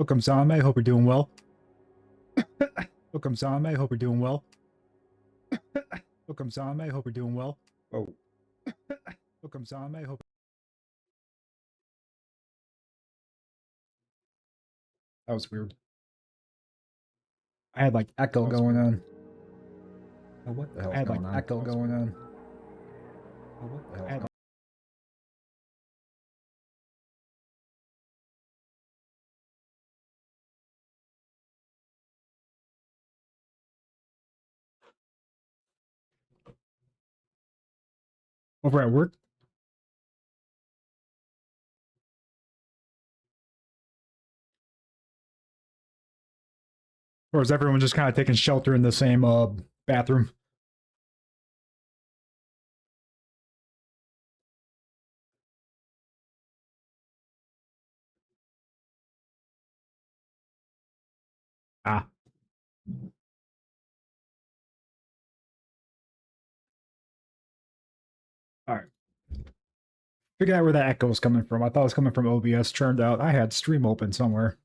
Welcome, Zame. Hope you're doing well. Welcome, Zame. Hope you're doing well. Welcome, Zame. Hope you're doing well. Oh. Welcome, Zame. Hope. That was weird. I had like echo going on. Oh, what the hell? I had like echo going on. Oh, what the hell? Over at work? Or is everyone just kind of taking shelter in the same bathroom? Ah. Alright. Figure out where that echo was coming from. I thought it was coming from OBS. Turned out I had stream open somewhere.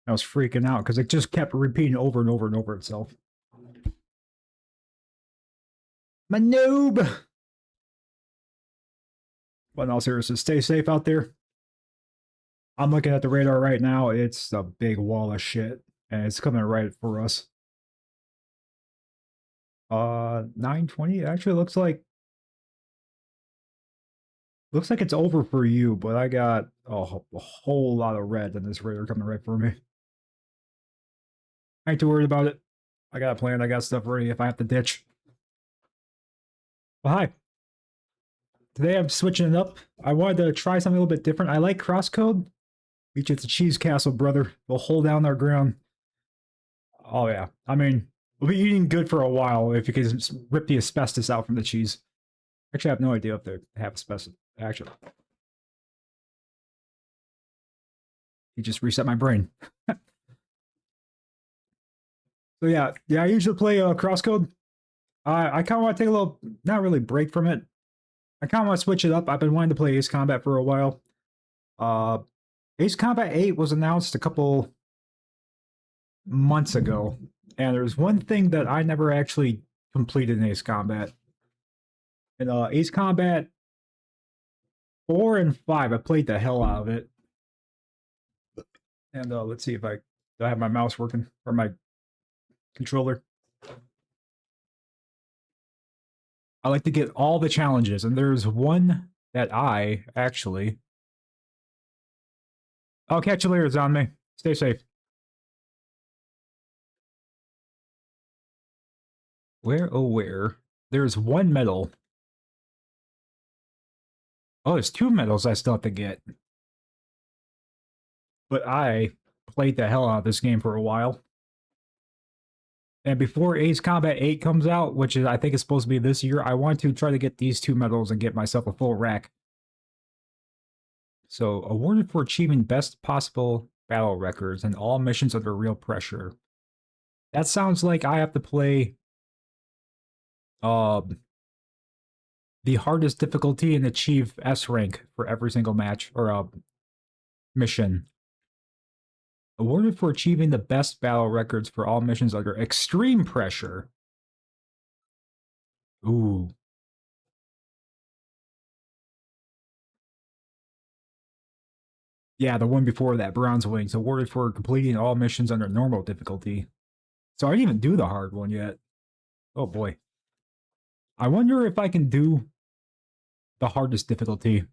I was freaking out because it just kept repeating over and over and over itself. My noob! But in all seriousness, stay safe out there. I'm looking at the radar right now. It's a big wall of shit. And it's coming right for us. 9:20. It actually looks like it's over for you, but I got a whole lot of red in this radar coming right for me. I ain't too worried about it. I got a plan. I got stuff ready if I have to ditch. Well, hi. Today I'm switching it up. I wanted to try something a little bit different. I like Crosscode. Reach at the Cheese Castle, brother. We'll hold down our ground. Oh, yeah. I mean, we'll be eating good for a while if you can rip the asbestos out from the cheese. Actually, I have no idea if they have asbestos. Actually. You just reset my brain. So yeah, I usually play Crosscode. I kind of want to take a little, not really break from it. I kind of want to switch it up. I've been wanting to play Ace Combat for a while. Ace Combat 8 was announced a couple months ago, and there's one thing that I never actually completed in Ace Combat. In Ace Combat 4 and 5, I played the hell out of it. And let's see if I have my mouse working, or my controller. I like to get all the challenges, and there's one that I actually... I'll catch you later, Zanme. Stay safe. Where, oh where? There's one medal. Oh, there's 2 medals I still have to get. But I played the hell out of this game for a while. And before Ace Combat 8 comes out, which is I think is supposed to be this year, I want to try to get these 2 medals and get myself a full rack. So, awarded for achieving best possible battle records and all missions under real pressure. That sounds like I have to play the hardest difficulty and achieve S rank for every single match or mission. Awarded for achieving the best battle records for all missions under extreme pressure. Ooh. Yeah, the one before that, Bronze Wings, awarded for completing all missions under normal difficulty. So I didn't even do the hard one yet. Oh boy. I wonder if I can do the hardest difficulty.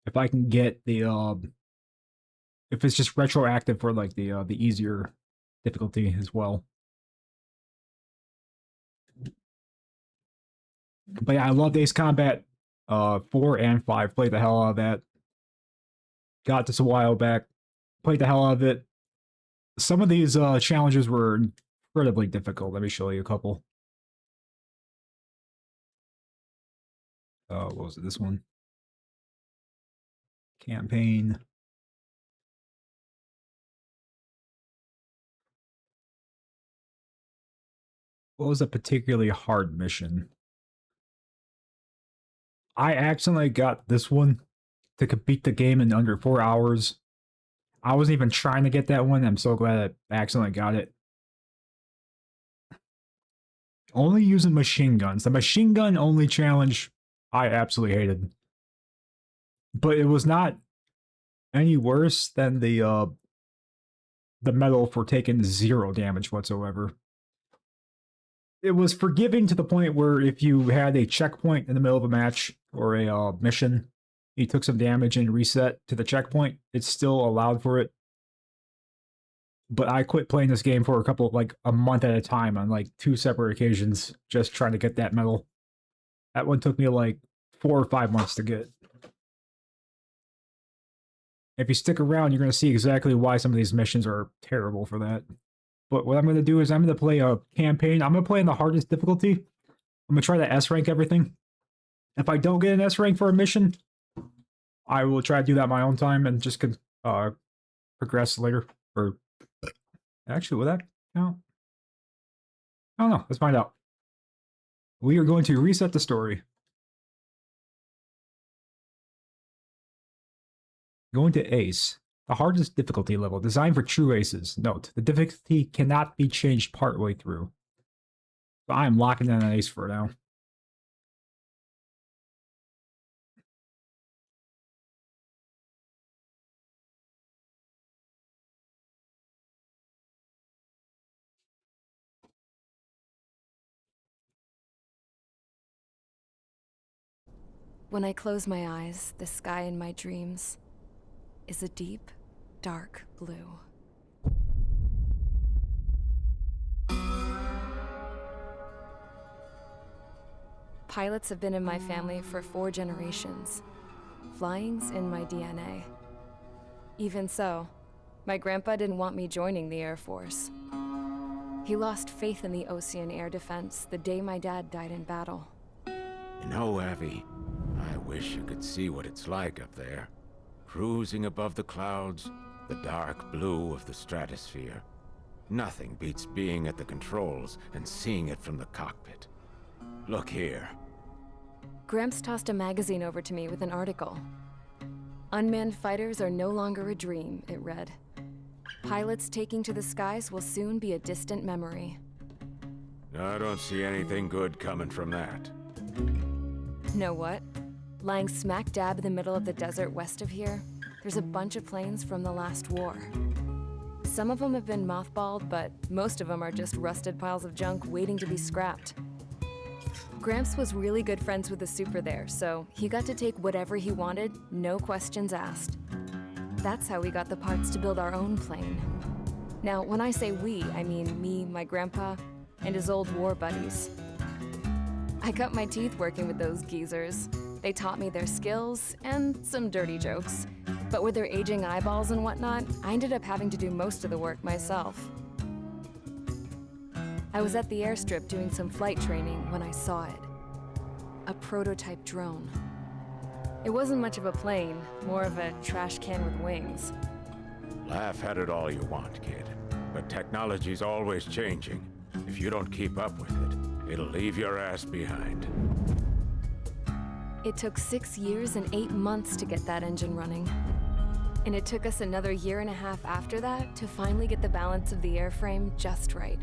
If I can get the if it's just retroactive for like the easier difficulty as well. But yeah, I love Ace Combat 4 and 5. Played the hell out of that. Got this a while back. Played the hell out of it. Some of these challenges were incredibly difficult. Let me show you a couple. What was it? This one? Campaign. What was a particularly hard mission? I accidentally got this one to complete the game in under 4 hours. I wasn't even trying to get that one. I'm so glad I accidentally got it. Only using machine guns. The machine gun only challenge I absolutely hated. But it was not any worse than the medal for taking 0 damage whatsoever. It was forgiving to the point where if you had a checkpoint in the middle of a match or a mission, you took some damage and reset to the checkpoint, it's still allowed for it. But I quit playing this game for a month at a time on like 2 separate occasions, just trying to get that medal. That one took me like 4 or 5 months to get. If you stick around, you're going to see exactly why some of these missions are terrible for that. But what I'm going to do is I'm going to play a campaign. I'm going to play in the hardest difficulty. I'm going to try to S rank everything. If I don't get an S rank for a mission, I will try to do that my own time and just progress later. Or actually, will that count? I don't know. Let's find out. We are going to reset the story. Going to Ace. The hardest difficulty level, designed for true aces. Note, the difficulty cannot be changed partway through. So I am locking in an ace for now. When I close my eyes, the sky in my dreams is a deep, dark blue. Pilots have been in my family for 4 generations. Flying's in my DNA. Even so, my grandpa didn't want me joining the Air Force. He lost faith in the Ocean Air Defense the day my dad died in battle. You know, Abby, I wish you could see what it's like up there. Cruising above the clouds, the dark blue of the stratosphere. Nothing beats being at the controls and seeing it from the cockpit. Look here. Gramps tossed a magazine over to me with an article. Unmanned fighters are no longer a dream, it read. Pilots taking to the skies will soon be a distant memory. I don't see anything good coming from that. Know what? Lying smack dab in the middle of the desert west of here, there's a bunch of planes from the last war. Some of them have been mothballed, but most of them are just rusted piles of junk waiting to be scrapped. Gramps was really good friends with the super there, so he got to take whatever he wanted, no questions asked. That's how we got the parts to build our own plane. Now, when I say we, I mean me, my grandpa, and his old war buddies. I cut my teeth working with those geezers. They taught me their skills and some dirty jokes. But with their aging eyeballs and whatnot, I ended up having to do most of the work myself. I was at the airstrip doing some flight training when I saw it. A prototype drone. It wasn't much of a plane, more of a trash can with wings. Laugh at it all you want, kid. But technology's always changing. If you don't keep up with it, it'll leave your ass behind. It took 6 years and 8 months to get that engine running. And it took us another 1.5 years after that to finally get the balance of the airframe just right.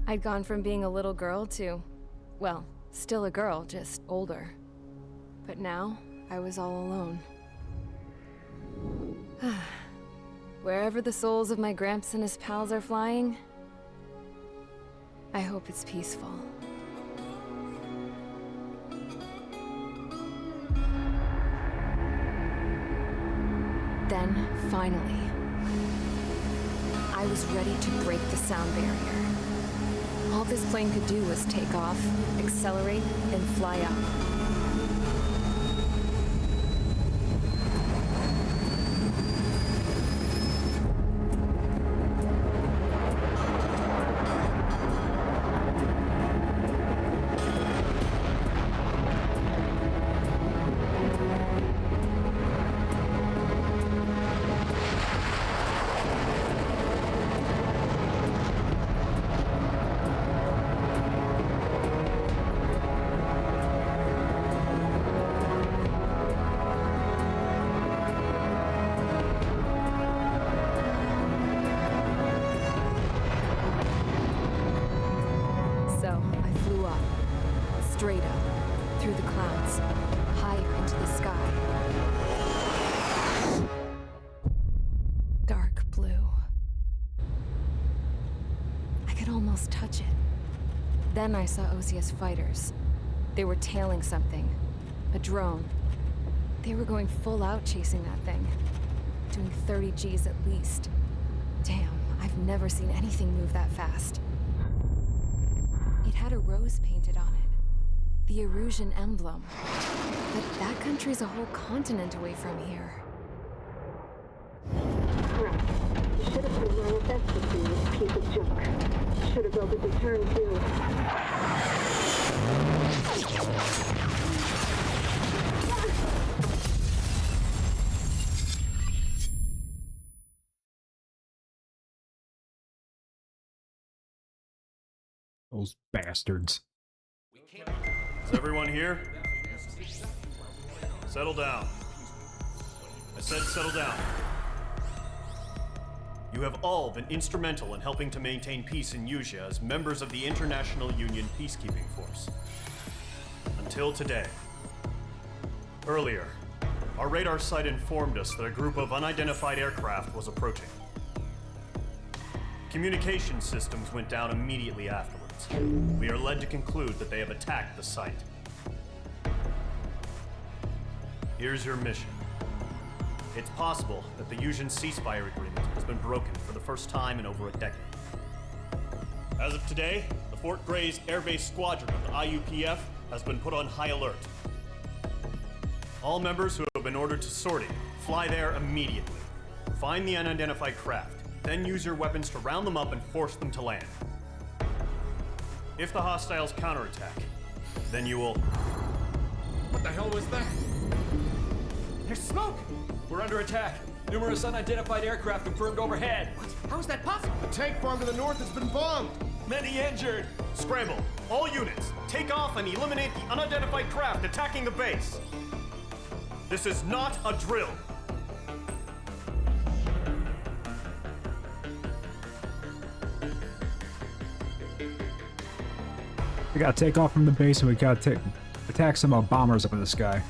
I'd gone from being a little girl to, well, still a girl, just older. But now, I was all alone. Wherever the souls of my Gramps and his pals are flying, I hope it's peaceful. Then, finally, I was ready to break the sound barrier. All this plane could do was take off, accelerate, and fly up. straight up, through the clouds, higher into the sky. Dark blue. I could almost touch it. Then I saw Osius fighters. They were tailing something. A drone. They were going full out chasing that thing. Doing 30 Gs at least. Damn, I've never seen anything move that fast. It had a rose painted on it. The Erusian emblem. But that country's a whole continent away from here. Crap. Should have put my investment in this piece of junk. Should have built a return too. Those bastards. Is everyone here? Settle down. I said settle down. You have all been instrumental in helping to maintain peace in Usea as members of the International Union Peacekeeping Force. Until today. Earlier, our radar site informed us that a group of unidentified aircraft was approaching. Communication systems went down immediately afterwards. We are led to conclude that they have attacked the site. Here's your mission. It's possible that the Usian ceasefire agreement has been broken for the first time in over a decade. As of today, the Fort Gray's Air Base Squadron of the IUPF has been put on high alert. All members who have been ordered to sortie, fly there immediately. Find the unidentified craft, then use your weapons to round them up and force them to land. If the hostiles counterattack, then you will... What the hell was that? There's smoke! We're under attack. Numerous unidentified aircraft confirmed overhead. What? How is that possible? The tank farm to the north has been bombed. Many injured. Scramble! All units, take off and eliminate the unidentified craft attacking the base. This is not a drill. We gotta take off from the base and we gotta attack some bombers up in the sky.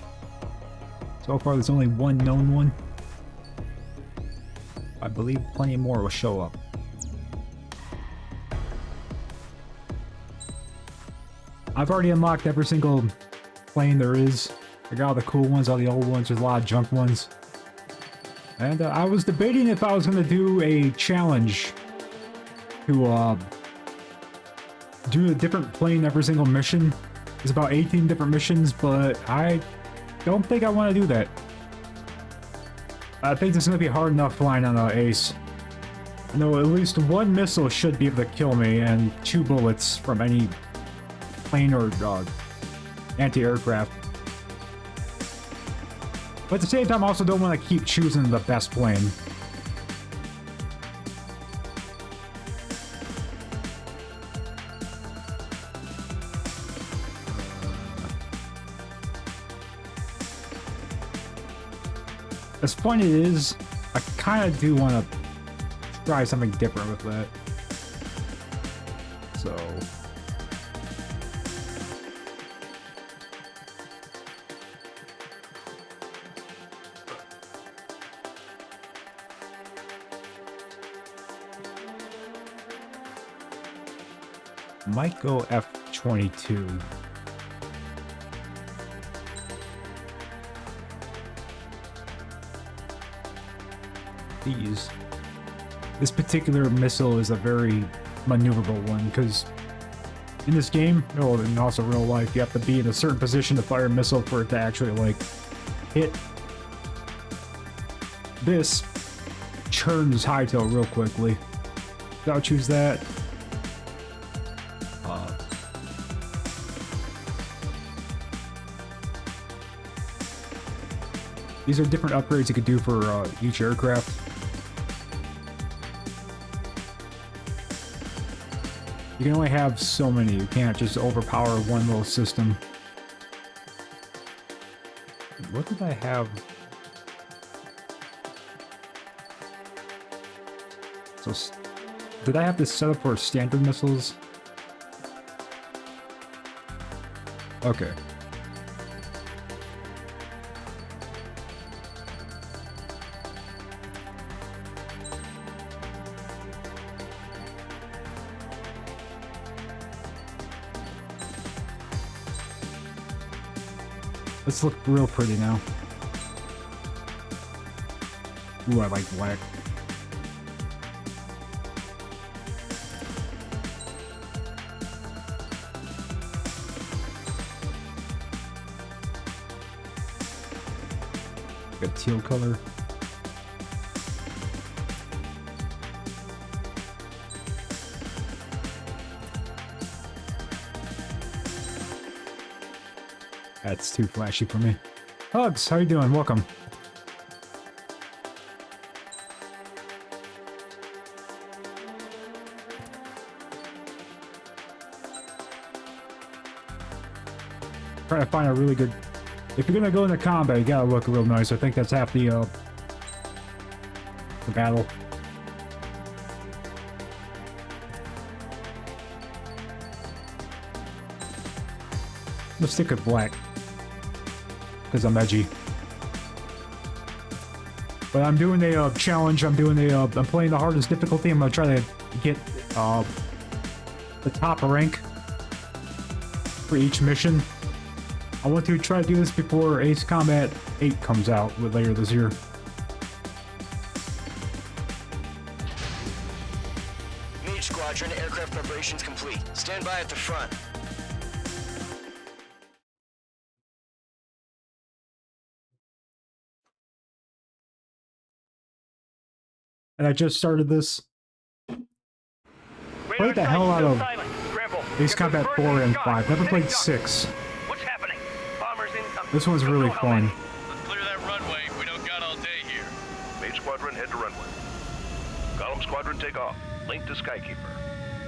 So far there's only one known one. I believe plenty more will show up. I've already unlocked every single plane there is. I got all the cool ones, all the old ones, there's a lot of junk ones. And I was debating if I was gonna do a challenge to do a different plane every single mission. There's about 18 different missions, but I don't think I want to do that. I think it's going to be hard enough flying on an Ace. I know at least one missile should be able to kill me, and 2 bullets from any plane or anti-aircraft. But at the same time, I also don't want to keep choosing the best plane. As fun as it is, I kind of do want to try something different with that. So... might go F-22. This particular missile is a very maneuverable one because in this game, and also real life, you have to be in a certain position to fire a missile for it to actually like hit. This churns hightail real quickly. So I'll choose that. These are different upgrades you could do for each aircraft. You can only have so many. You can't just overpower one little system. What did I have? So, did I have this set up for standard missiles? Okay. Let's look real pretty now. Ooh, I like black. Got teal color. That's too flashy for me. Hugs, how you doing? Welcome. Trying to find a really good. If you're gonna go into combat, you gotta look real nice. I think that's half the battle. Let's stick with black because I'm edgy. But I'm doing a challenge. I'm doing I'm playing the hardest difficulty. I'm gonna try to get the top rank for each mission. I want to try to do this before Ace Combat 8 comes out later this year. Mage Squadron, aircraft preparations complete. Stand by at the front. And I just started this. Played the hell out of Ace Combat 4 and 5. Never played 6. What's happening? Bombers incoming. This one's really fun. Let's clear that runway. We don't got all day here. Mage Squadron, head to runway. Column Squadron, take off. Link to Skykeeper.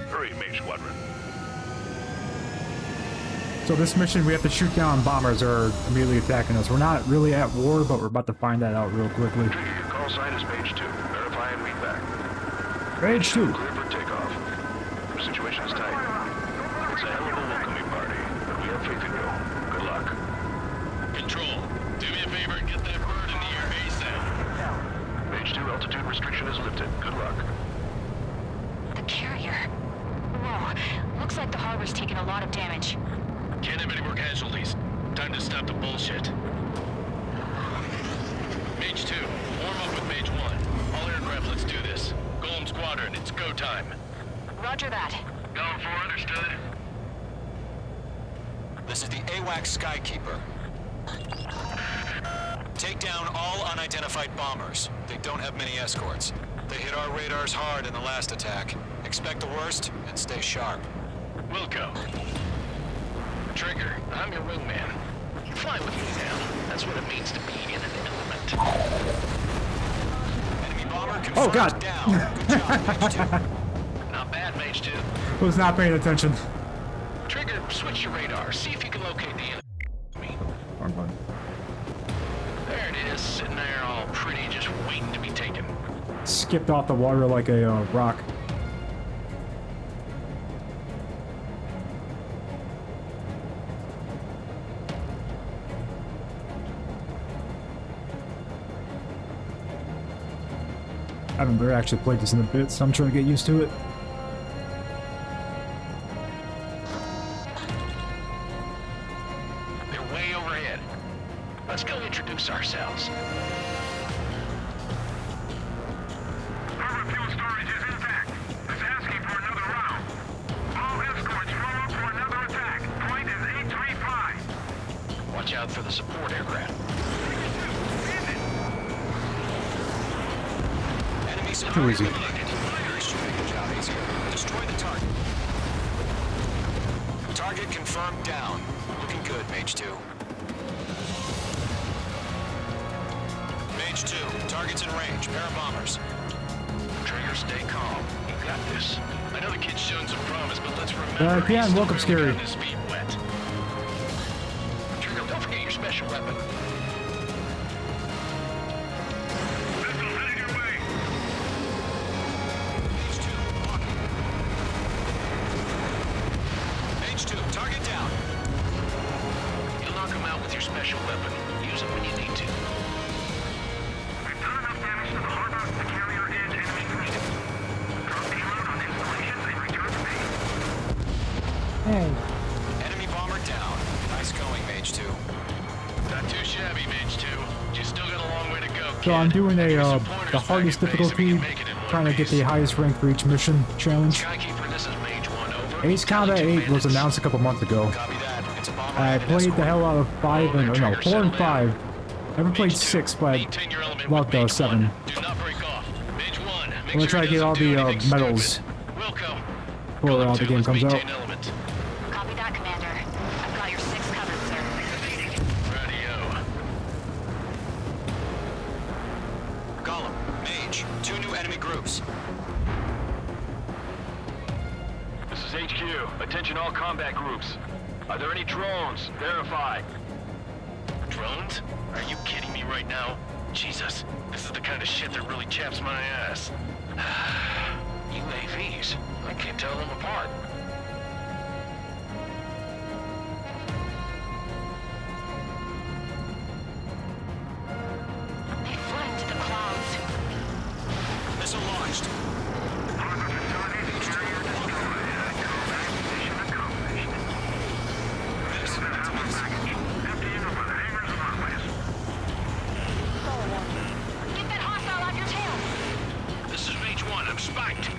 Hurry, Mage Squadron. So this mission, we have to shoot down bombers that are immediately attacking us. We're not really at war, but we're about to find that out real quickly. Trigger, your call sign is Mage 2. Verify and read back. Mage 2. Clear for takeoff. Your situation is tight. It's a hell of a welcoming party, but we have faith in you. Good luck. Control, do me a favor and get that bird into your ASAP. Mage 2, altitude restriction is lifted. Good luck. The carrier. Whoa, looks like the harbor's taken a lot of damage. Can't have any more casualties. Time to stop the bullshit. Mage 2, warm up with Mage 1. All aircraft, let's do this. Golem Squadron, it's go time. Roger that. Going for understood. This is the AWAC Skykeeper. Take down all unidentified bombers. They don't have many escorts. They hit our radars hard in the last attack. Expect the worst and stay sharp. Wilco. Trigger, I'm your wingman. You fly with me now. That's what it means to be in an element. Enemy bomber confirmed Oh, God. down. Good job, Mage 2. Not bad, Mage 2. Was not paying attention. Trigger, switch your radar. See if you can locate the enemy. Wrong button. There it is, sitting there all pretty, just waiting to be taken. Skipped off the water like a rock. I haven't really actually played this in a bit, so I'm trying to get used to it. They're way overhead. Let's go introduce ourselves. Our fuel storage is intact. It's asking for another round. All escorts roll up for another attack. Point is 835. Watch out for the support aircraft. Enemy Too support easy. eliminated. Yours should make the job easier. Destroy the target. Target confirmed down. Looking good, Mage 2. Mage 2, target's in range. Pair of bombers. Trigger, stay calm. You got this. I know the kid's shown some promise, but let's remember. Yeah, he's still welcome, really Scary. gotten his feet wet. Trigger, don't forget your special weapon. Missile heading your way. Mage 2, walking. Mage 2, target down. your special weapon. Use it when you need to. We've done enough damage to the harbor. The carrier is enemy threatened. Drop payload on installations and return to base. Hey. Enemy bomber down. Nice going, Mage 2. Not too shabby, Mage 2. You still got a long way to go, kid. So I'm doing Give me some the pointers hardest back at base if we difficulty, can make it in one trying to get piece. the highest rank for each mission challenge. Skykeeper, this is Mage 1, over. Ace Combat 8 was announced a couple months ago. Copy that. It's a bomber I and an played the escort. hell out of 5 and, or no, 4 and 5. Never played 6, but Maintain your element loved with Mage 7. 1. Do not break off. Mage 1, make I'm gonna sure try he to get doesn't all do the anything medals stupid. Wilco, before Golem the 2, game let's comes out. maintain element. Copy that, Commander. I've got your 6 covered, sir. Radio. Golem, Mage, 2 new enemy groups. This is HQ. Attention all combat groups. Are there any drones? Verify. Drones? Are you kidding me right now? Jesus, this is the kind of shit that really chaps my ass. UAVs? I can't tell them apart. They flew into the clouds. Missile launched. Harbor facilities, carrier destroyed. Mission accomplished. Miss. It's a miss. Emptying over the hangars and runways. Get that hostile off your tail! This is Mage 1, I'm spiked.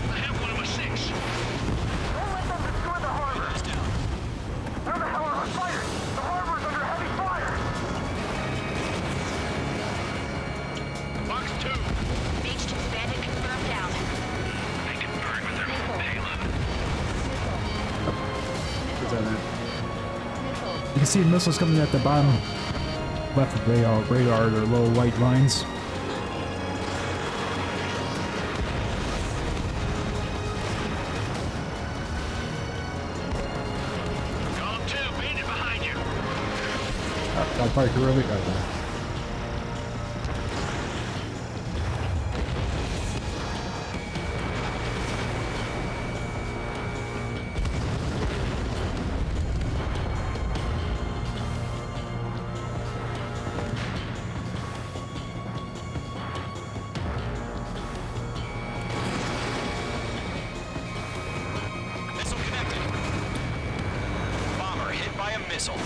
I have one of my 6. Don't let them destroy the harbor. It's down. Where the hell are we fighting? The harbor's under heavy fire. Box 2. Mage 2's bandit confirmed down. They can burn with their own payload. You can see missiles coming at the bottom left of the radar, their little white lines. Golem 2, bandit behind you. I'll probably too early. Okay. Missile connected. Bomber hit by a missile.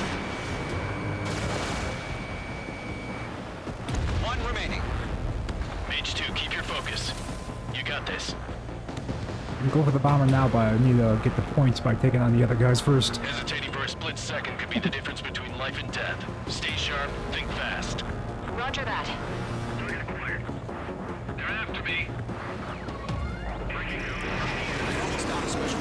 1 remaining. Mage 2, keep your focus. You got this. I'm going for the bomber now, but I need to get the points by taking on the other guys first. Hesitating for a split second could be the difference between life and death. Stay sharp, think fast. Roger that. They're after me. Almost down a special.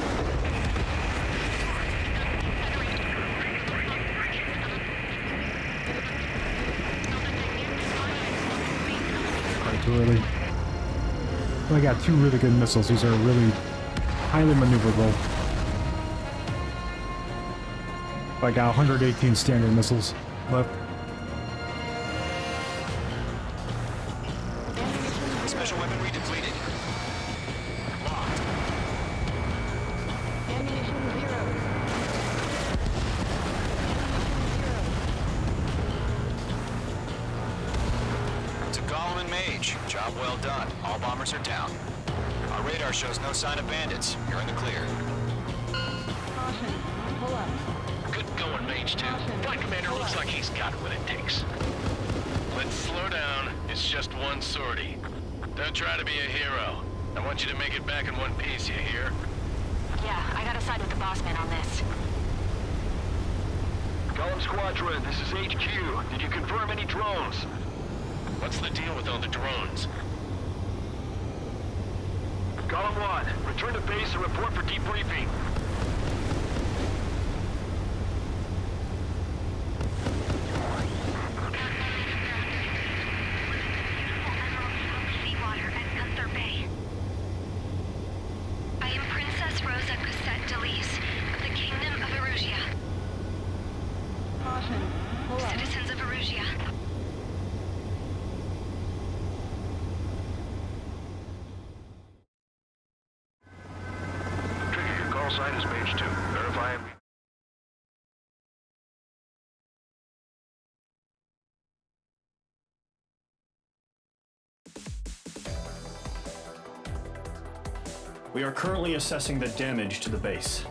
Probably too early. Well, I got 2 really good missiles. These are really highly maneuverable. I got 118 standard missiles left. Special weaponry depleted. Locked. To Golem and Mage, job well done. All bombers are down. Our radar shows no sign of bandits. You're in the clear. Good going, Mage 2. Flight Commander looks like he's got what it takes. Let's slow down. It's just one sortie. Don't try to be a hero. I want you to make it back in one piece, you hear? Yeah, I gotta side with the boss man on this. Golem Squadron, this is HQ. Did you confirm any drones? What's the deal with all the drones? Golem 1, return to base and report for debriefing. Seawater at Gunther Bay. I am Princess Rosa Cassette Delise of the Kingdom of Erusia. Citizens of Erusia. Trigger, your call sign is Mage 2. Verify We are currently assessing the damage to the base.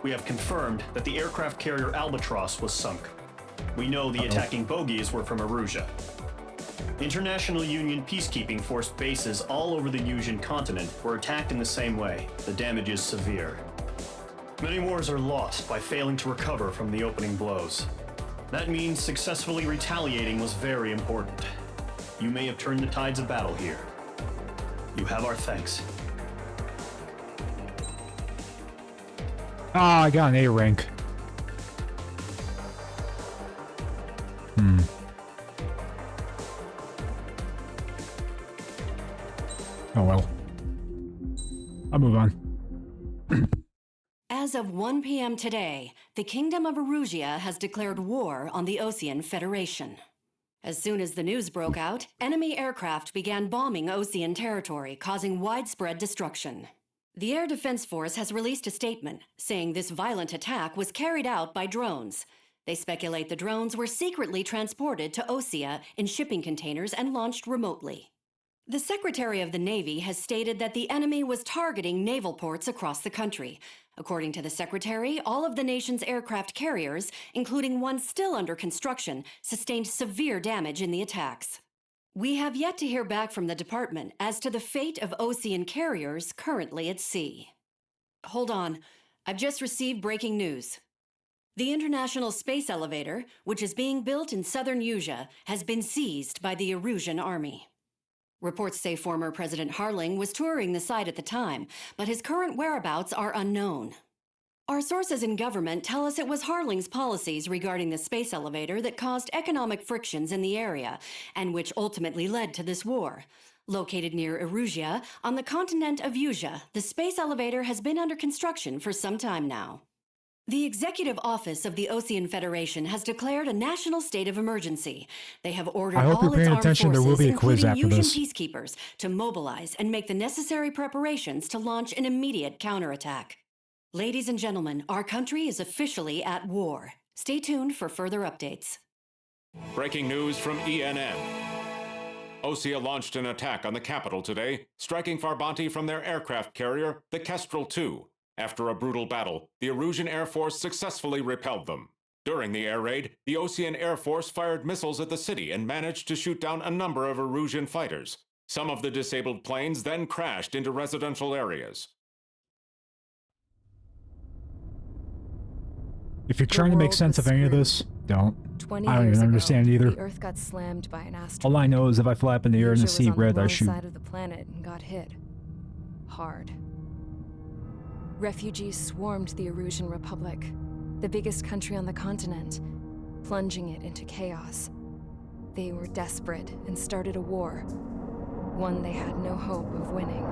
We have confirmed that the aircraft carrier Albatross was sunk. We know the attacking bogies were from Erusia. International Union peacekeeping force bases all over the Yusian continent were attacked in the same way. The damage is severe. Many wars are lost by failing to recover from the opening blows. That means successfully retaliating was very important. You may have turned the tides of battle here. You have our thanks. Ah, I got an A rank. Oh well. I'll move on. As of 1 p.m. today, the Kingdom of Erusia has declared war on the Osean Federation. As soon as the news broke out, enemy aircraft began bombing Osean territory, causing widespread destruction. The Air Defense Force has released a statement saying this violent attack was carried out by drones. They speculate the drones were secretly transported to Osea in shipping containers and launched remotely. The Secretary of the Navy has stated that the enemy was targeting naval ports across the country. According to the Secretary, all of the nation's aircraft carriers, including one still under construction, sustained severe damage in the attacks. We have yet to hear back from the department as to the fate of Osean carriers currently at sea. Hold on, I've just received breaking news. The International Space Elevator, which is being built in southern Yusia, has been seized by the Erusian army. Reports say former President Harling was touring the site at the time, but his current whereabouts are unknown. Our sources in government tell us it was Harling's policies regarding the space elevator that caused economic frictions in the area, and which ultimately led to this war. Located near Erusia, on the continent of Yusia, the space elevator has been under construction for some time now. The Executive Office of the Osean Federation has declared a national state of emergency. They have ordered all its armed forces, including Yusian peacekeepers, to mobilize and make the necessary preparations to launch an immediate counterattack. Ladies and gentlemen, our country is officially at war. Stay tuned for further updates. Breaking news from ENN. Osea launched an attack on the capital today, striking Farbanti from their aircraft carrier, the Kestrel II. After a brutal battle, the Erusian Air Force successfully repelled them. During the air raid, the Osean Air Force fired missiles at the city and managed to shoot down a number of Erusian fighters. Some of the disabled planes then crashed into residential areas. If you're trying to make sense of any of this, don't. I don't even understand either. The Earth got slammed by an asteroid. All I know is if I fly up in the air and see red, I shoot. Side of the planet and got hit hard. Refugees swarmed the Erusian Republic, the biggest country on the continent, plunging it into chaos. They were desperate and started a war, one they had no hope of winning.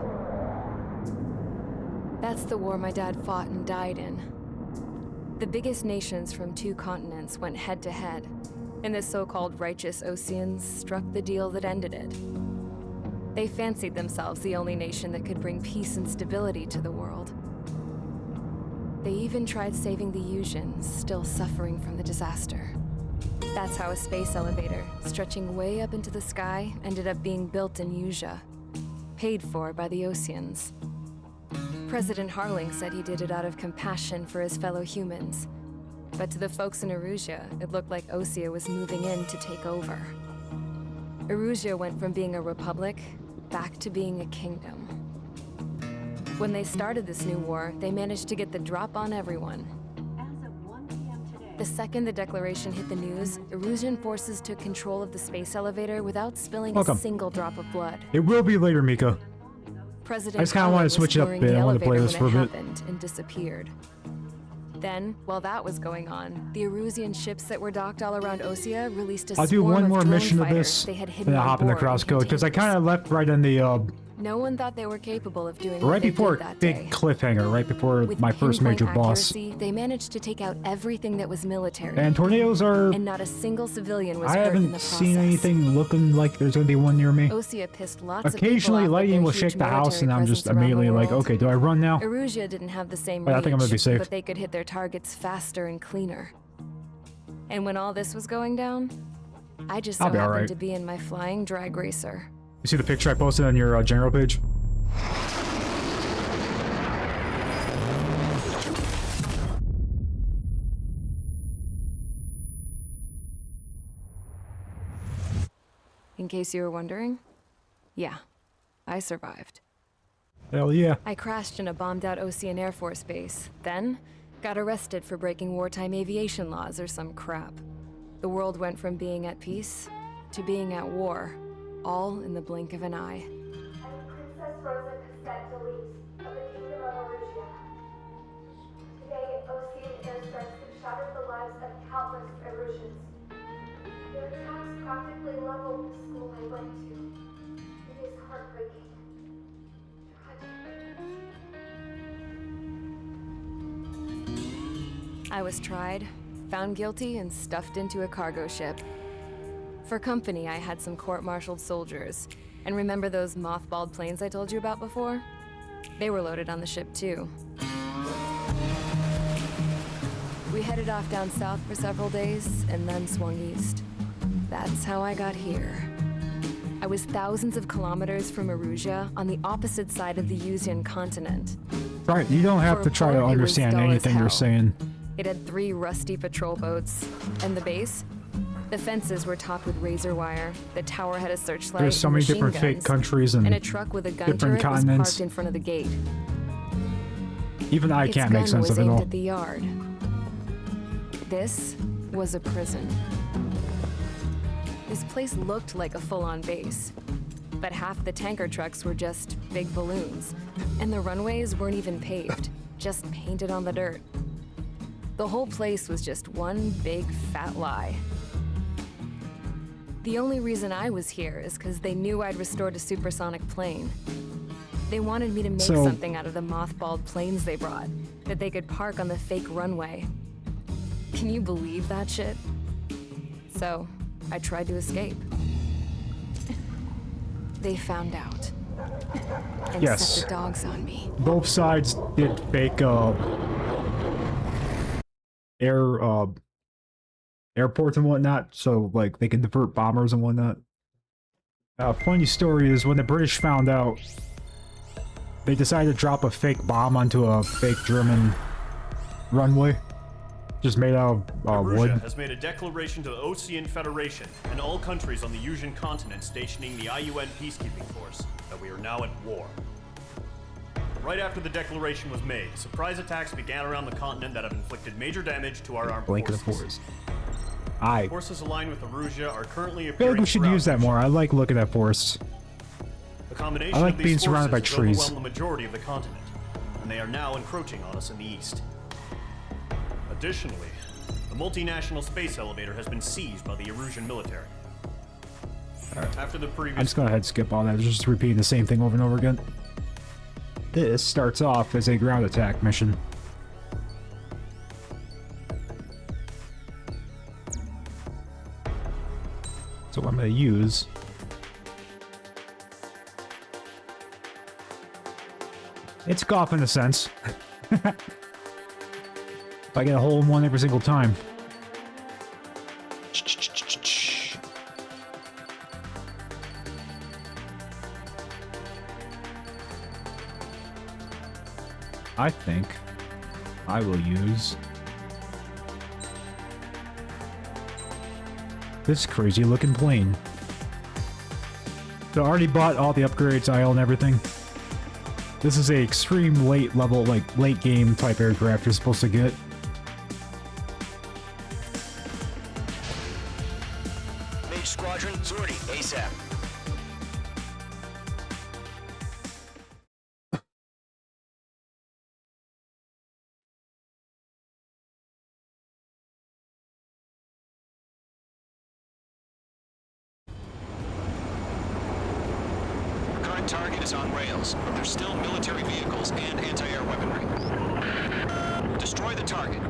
That's the war my dad fought and died in. The biggest nations from 2 continents went head-to-head, and the so-called righteous Oseans struck the deal that ended it. They fancied themselves the only nation that could bring peace and stability to the world. They even tried saving the Yusians, still suffering from the disaster. That's how a space elevator, stretching way up into the sky, ended up being built in Yusia, paid for by the Oseans. President Harling said he did it out of compassion for his fellow humans. But to the folks in Erusia, it looked like Osea was moving in to take over. Erusia went from being a republic back to being a kingdom. When they started this new war, they managed to get the drop on everyone. As of 1 p.m. today, The second the declaration hit the news, Erusian forces took control of the space elevator without spilling a single drop of blood. It will be later, Mika. President I just kind of want to switch it up a bit. I want to play this for a bit. And disappeared. Then, while that was going on, the Erusian ships that were docked all around Osea released a I'll do one more mission of this, this, and I'll hop in the Crosscode, because I kind of left right in the, No one thought they were capable of doing right before big cliffhanger, right before my first major boss. They managed to take out everything that was military. And tornadoes are... And not a single civilian was I hurt in the haven't process. seen anything looking like there's going to be one near me. Osea pissed lots Occasionally, of people off lightning will with their shake the house, and I'm just military immediately presence like, around the okay, do I run now? world. Erusia didn't have the same But I think I'm gonna be reach, safe. but they could hit their targets faster and cleaner. And when all this was going down, I just so I'll be happened alright. to be in my flying drag racer. You see the picture I posted on your general page? in case you were wondering. Yeah, I survived. Hell yeah. I crashed in a bombed-out Ocean Air Force base, then got arrested for breaking wartime aviation laws or some crap. The world went from being at peace to being at war, all in the blink of an eye. I'm Princess Rosa Cassette Delete of the Kingdom of Erusia. Today, Ocean airstrikes have shattered the lives of countless Erusians. Their attacks practically leveled the school I went to. It is heartbreaking. Tragic. I was tried, found guilty, and stuffed into a cargo ship. For company, I had some court-martialed soldiers. And remember those mothballed planes I told you about before? They were loaded on the ship, too. We headed off down south for several days, and then swung east. That's how I got here. I was thousands of kilometers from Erusia, on the opposite side of the Yuzian continent. Right, you don't have to try to understand anything they're saying. It had 3 rusty patrol boats. And the base? The fences were topped with razor wire. The tower had a searchlight. There's so many machine different fake guns, countries and a truck with a gun different turret was continents. parked in front of the gate. Even I can't make sense of it Its gun was aimed all. at the yard. This was a prison. This place looked like a full-on base, but half the tanker trucks were just big balloons, and the runways weren't even paved, just painted on the dirt. The whole place was just one big fat lie. The only reason I was here is because they knew I'd restored a supersonic plane. They wanted me to make something out of the mothballed planes they brought, that they could park on the fake runway. Can you believe that shit? So, I tried to escape. They found out. And set the dogs on me. Both sides did fake airports and whatnot, so like they can divert bombers and whatnot. Funny story is when the British found out, they decided to drop a fake bomb onto a fake German runway, just made out of wood. Erusia has made a declaration to the Ocean Federation and all countries on the Yuzian continent stationing the IUN peacekeeping force that we are now at war. Right after the declaration was made, surprise attacks began around the continent that have inflicted major damage to our armed Blink of the forces. forest. Forces aligned with Erusia are currently I feel like we should use that more. I like looking at forests. The combination I like of these being surrounded by forces trees. overwhelmed the majority of the continent, and they are now encroaching on us in the east. Additionally, the multinational space elevator has been seized by the Erusian military. After the previous... I'm just gonna head skip all that, just repeating the same thing over and over again. This starts off as a ground attack mission. So what I'm gonna use... It's golf in a sense. If I get a hole in one every single time. I think I will use this crazy looking plane. So I already bought all the upgrades, IL and everything. This is a extreme late level, like late game type aircraft you're supposed to get. Mage Squadron, Zordy, ASAP. Current target is on rails, but there's still military vehicles and anti-air weaponry. Destroy the target.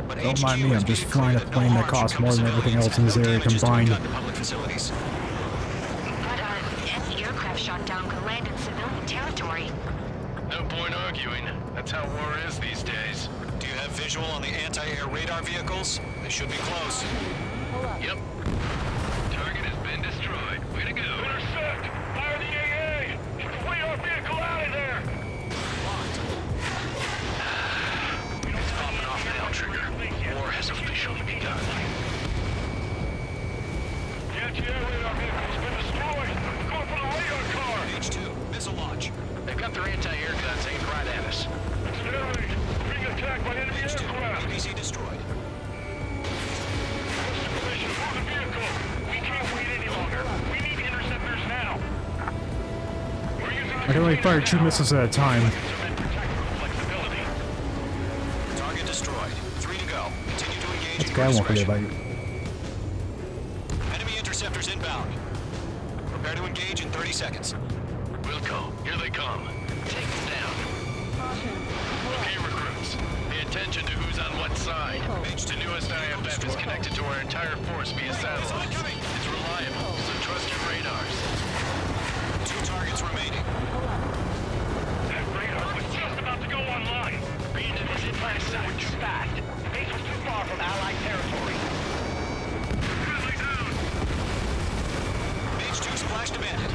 But Don't mind me, I'm just flying a plane that costs more than everything else in this area combined. Public facilities. But any aircraft shot down could land in civilian territory. No point arguing. That's how war is these days. Do you have visual on the anti-air radar vehicles? They should be close. Yep. Target has been destroyed. Way to go. Intercept! Fire the AA! Flee our vehicle out of there! It's popping off now, Trigger. War has officially begun. The anti-air radar vehicle's been approach. They've got their anti-air guns aimed right at us. Stanley, being attacked by enemy Mage 2, aircraft. PBZ destroyed. Position for the vehicle. We can't wait any longer. We need interceptors now. We're using I can only fire 2 missiles at a time. flexibility. Target destroyed. 3 to go. Continue to engage. This at guy your won't forget discretion. about you. Enemy interceptors inbound. Prepare to engage in 30 seconds. Wilco, here they come. Take them down. Okay, recruits. Pay attention to who's on what side. The newest IFF is connected to our entire force via satellite. It's reliable, so trust your radars. 2 targets remaining. That radar was just about to go online. Bandit is in my sight. Too fast. The base was too far from Allied territory. Friendly down. Mage 2 splashed a bandit.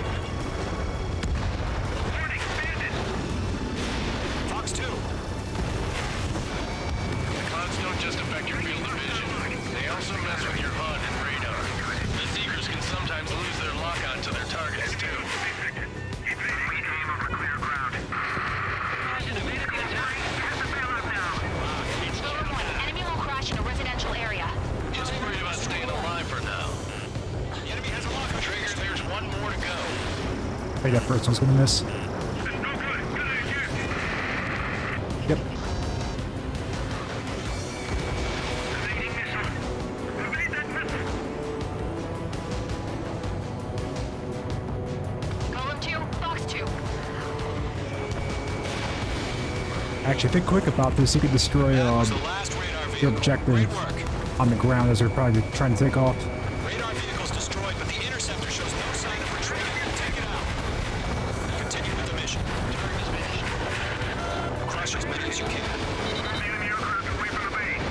Warning, bandit. Fox 2. The clouds don't just affect your field of vision. They also mess with your HUD and radar. The Seekers can sometimes lose their lock-on to their targets, too. Keep aim over clear ground. Enemy will crash in a residential area. Just worried about staying alive for now. The enemy has a locker. Trigger, there's one more to go. I think that first one's gonna miss. No good. Good idea. Yep. Evading missile. Evade that missile. Golem 2, Fox 2. Actually, if they're quick about this, you could destroy That was the last radar your vehicle. objective Great work. on the ground as they're probably trying to take off. Radar vehicle's destroyed, but the interceptor shows no sign of retreating. Take it out. Continue with the mission. Target is managed. Crush as many as you can. Enemy aircraft away from the base.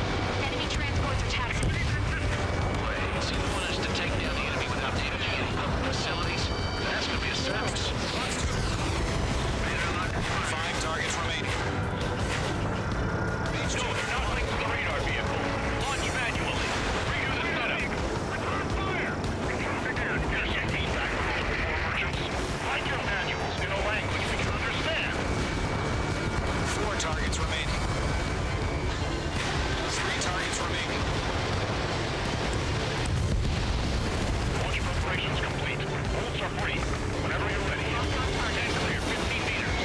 Enemy transports are taxiing. So you want us to take down the enemy without damaging any public facilities? That's gonna be a service. 5 targets remaining. Mage 2. They're not linked to the radar vehicle. Launch manually. Redo the setup. Return fire. Again, intercept feedback from all the war merchants. Write your manuals in a language we can understand. 4 targets remaining. 3 targets remaining. Launch preparations complete. Bolts are free. Whenever you're ready. Stand clear 15 meters.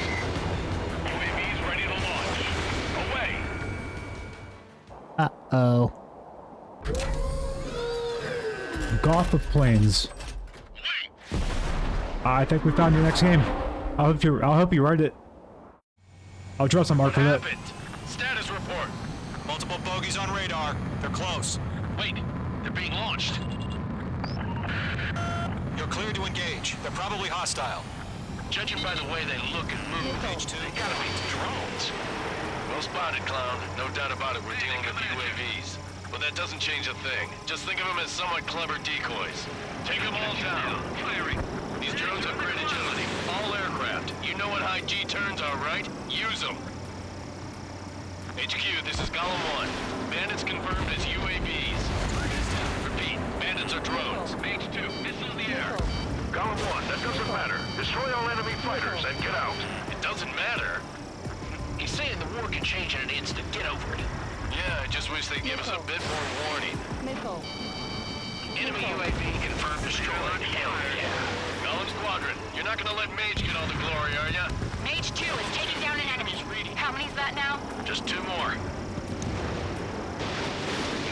UAVs ready to launch. Away. Uh-oh. Goth of Plains. I think we found your next game. I'll help you write it. I'll draw some art for that. Happened. Status report. Multiple bogeys on radar. They're close. Wait, they're being launched. You're cleared to engage. They're probably hostile. Judging by the way they look and move, Mage 2. they gotta be drones. Well spotted, clown. No doubt about it, we're dealing with UAVs. But that doesn't change a thing. Just think of them as somewhat clever decoys. Take them all down. Firing. These drones have great agility. All aircraft. You know what high G turns are, right? Use them. HQ, this is Golem 1. Bandits confirmed as UAVs. Repeat, bandits are drones. Mage 2, missiles the air. Golem 1, that doesn't matter. Destroy all enemy fighters and get out. It doesn't matter. He's saying the war can change in an instant. Get over it. Yeah, I just wish they'd give us a bit more warning. Missile. Enemy UAV confirmed destroyed. Hell yeah. Golem Squadron, you're not gonna let Mage get all the glory, are ya? Mage 2 is taking down an enemy. How many's that now? Just 2 more.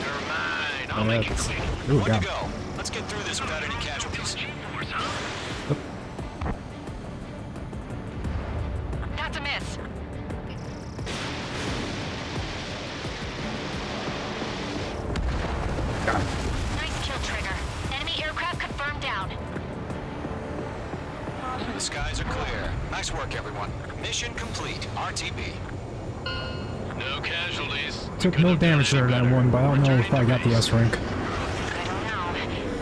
Never mind. I'll make it quick. Ooh, 1 got to go. Let's get through this without any casualties. That's a miss. Nice kill, Trigger. Enemy aircraft confirmed down. The skies are clear. Nice work, everyone. Mission complete. RTB. No casualties. Took no damage there that one, but I don't know if I got the S rank. I don't know.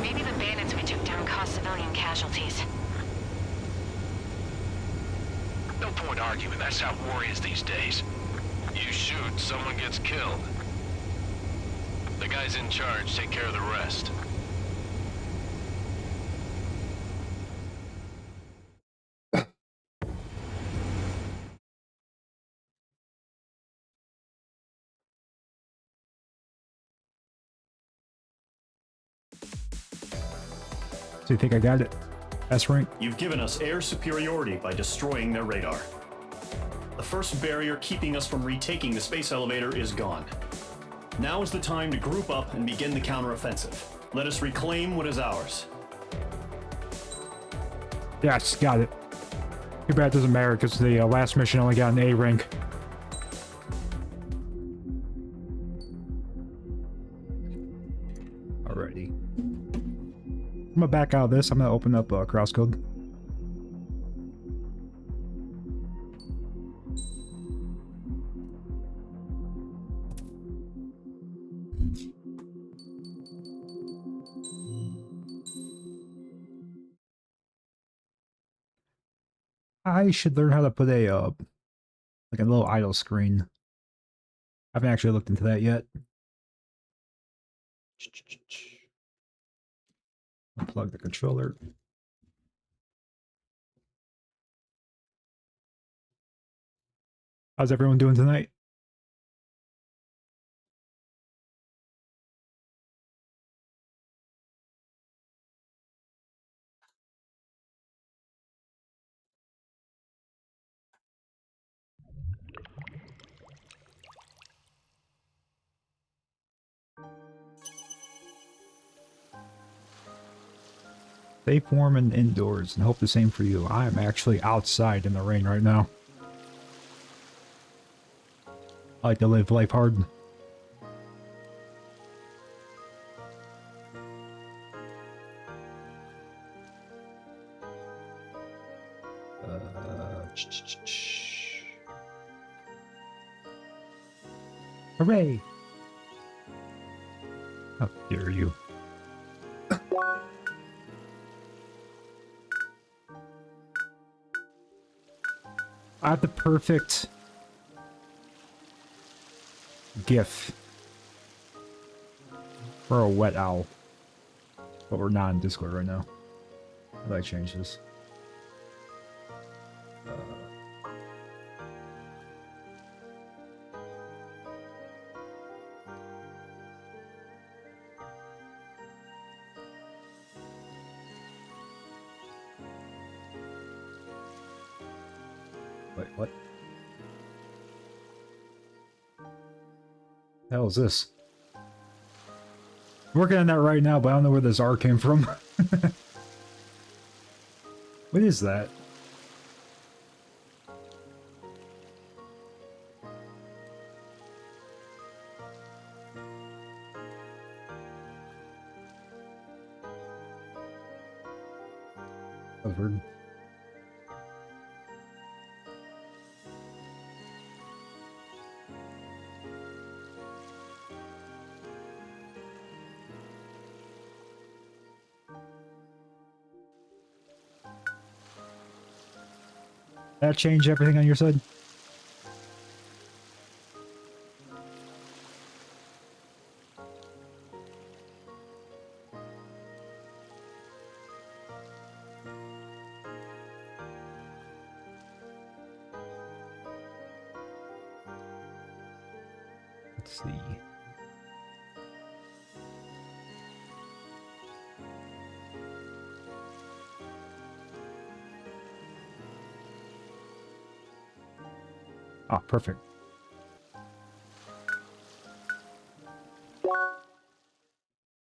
Maybe the bandits we took down caused civilian casualties. No point arguing. That's how war is these days. You shoot, someone gets killed. The guys in charge take care of the rest. So you think I got it? S rank? You've given us air superiority by destroying their radar. The first barrier keeping us from retaking the space elevator is gone. Now is the time to group up and begin the counteroffensive. Let us reclaim what is ours. Yes, got it. Too bad it doesn't matter because the last mission only got an A rank. Alrighty. I'm gonna back out of this. I'm gonna open up Crosscode. I should learn how to put a like a little idle screen. I haven't actually looked into that yet. Unplug the controller. How's everyone doing tonight? Stay warm and indoors and hope the same for you. I am actually outside in the rain right now. I like to live life hard. Hooray! How dare you? I have the perfect GIF for a wet owl, but we're not in Discord right now. How do I change this? Wait, what? The hell is this? I'm working on that right now, but I don't know where this R came from. What is that? That was weird. That change everything on your side? Let's see. Ah, perfect.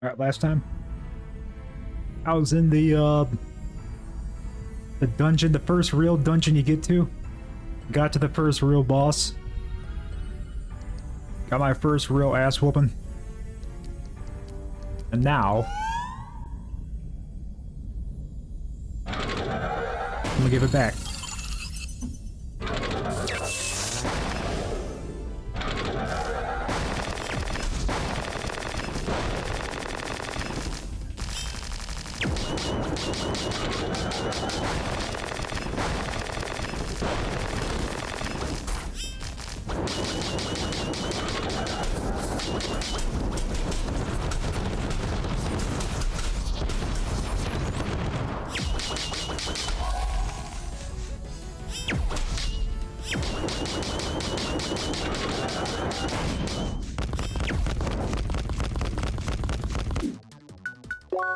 Alright, last time I was in the dungeon, the first real dungeon you get to. Got to the first real boss. Got my first real ass whooping. And now I'm gonna give it back.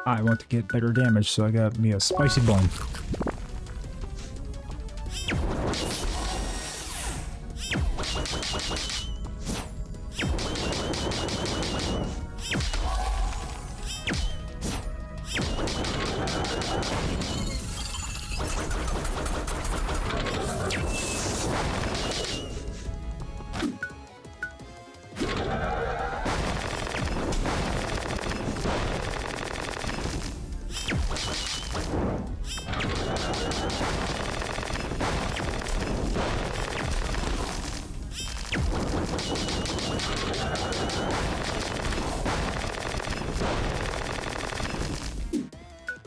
I want to get better damage, so I got me a spicy bun.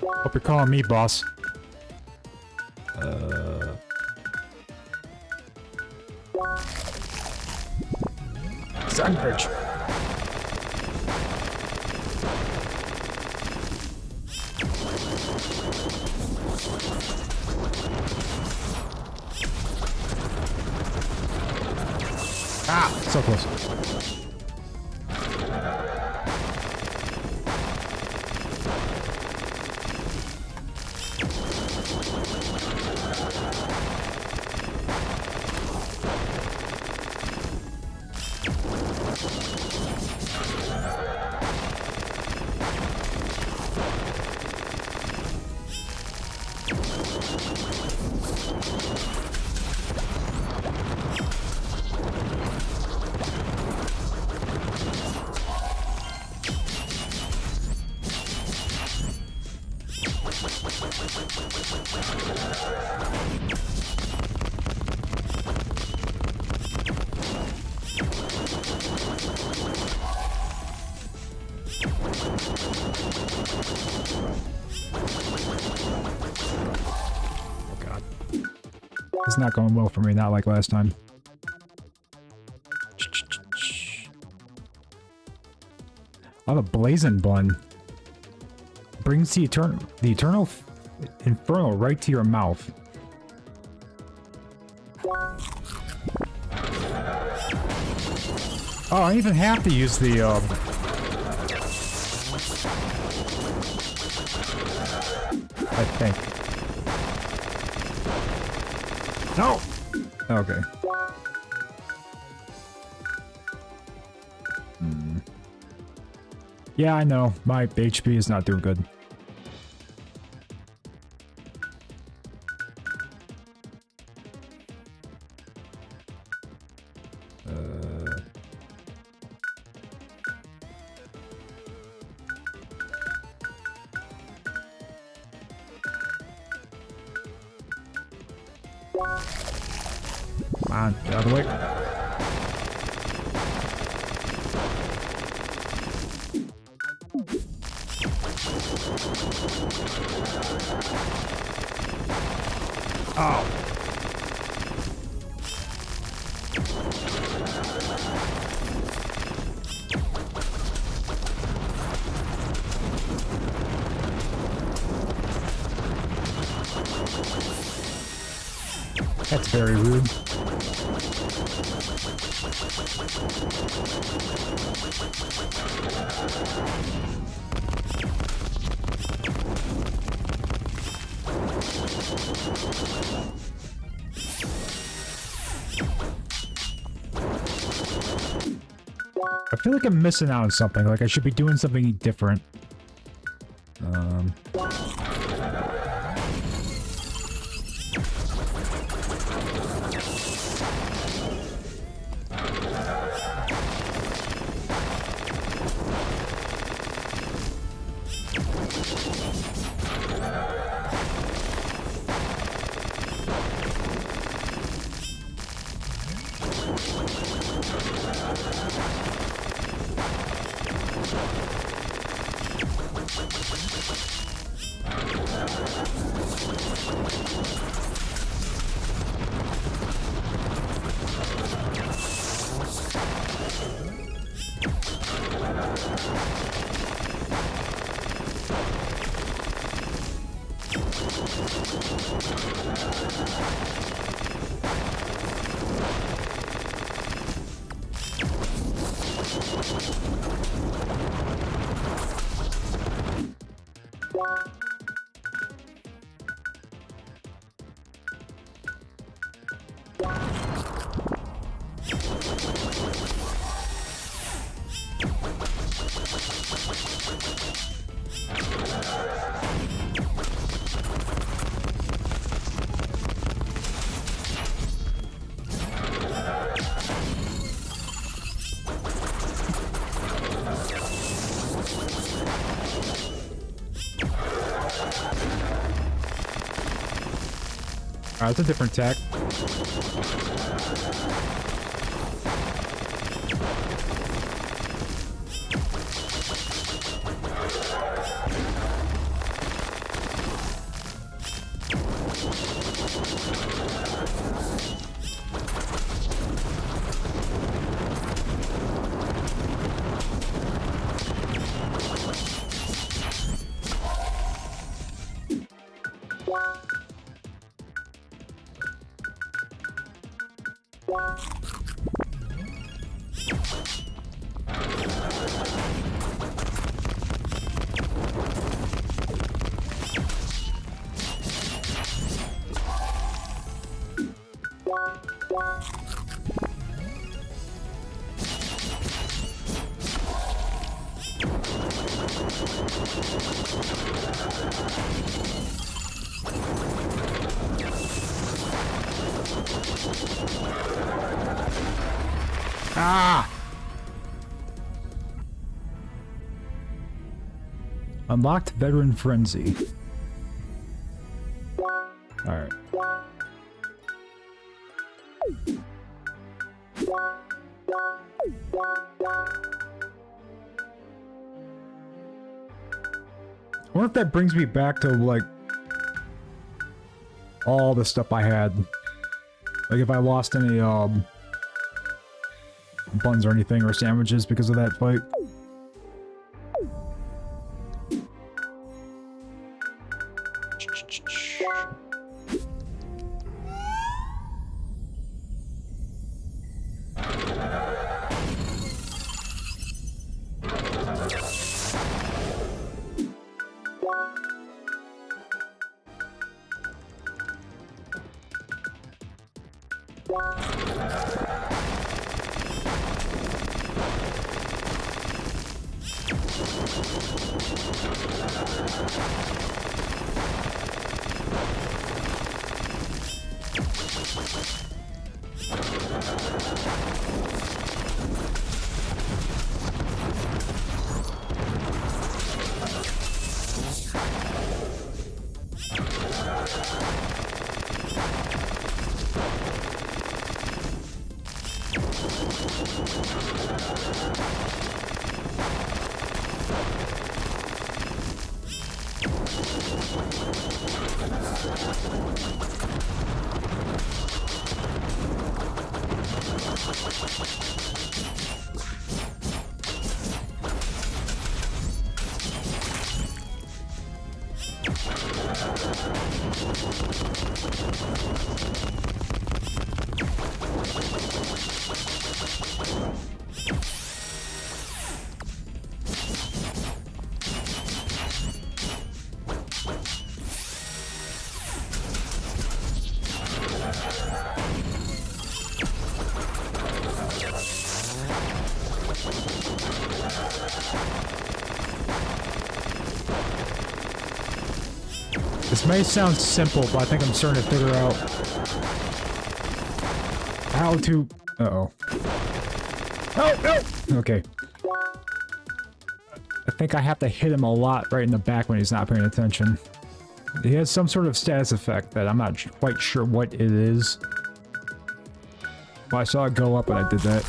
Hope you're calling me, boss. Sandbridge. Ah, so close. It's not going well for me, not like last time. I have a blazing bun. Brings the eternal infernal right to your mouth. Oh, I don't even have to use the I think. No! Okay. Yeah, I know. My HP is not doing good. Come on, get out of the way. Oh. That's very rude. I feel like I'm missing out on something, like I should be doing something different. Alright, it's a different tack. Ah! Unlocked Veteran Frenzy. Alright. I wonder if that brings me back to, like, all the stuff I had. Like, if I lost any, buns or anything, or sandwiches because of that fight. This may sound simple, but I think I'm starting to figure out how to... Uh-oh. Oh, no! Okay. I think I have to hit him a lot right in the back when he's not paying attention. He has some sort of status effect that I'm not quite sure what it is. Well, I saw it go up when I did that.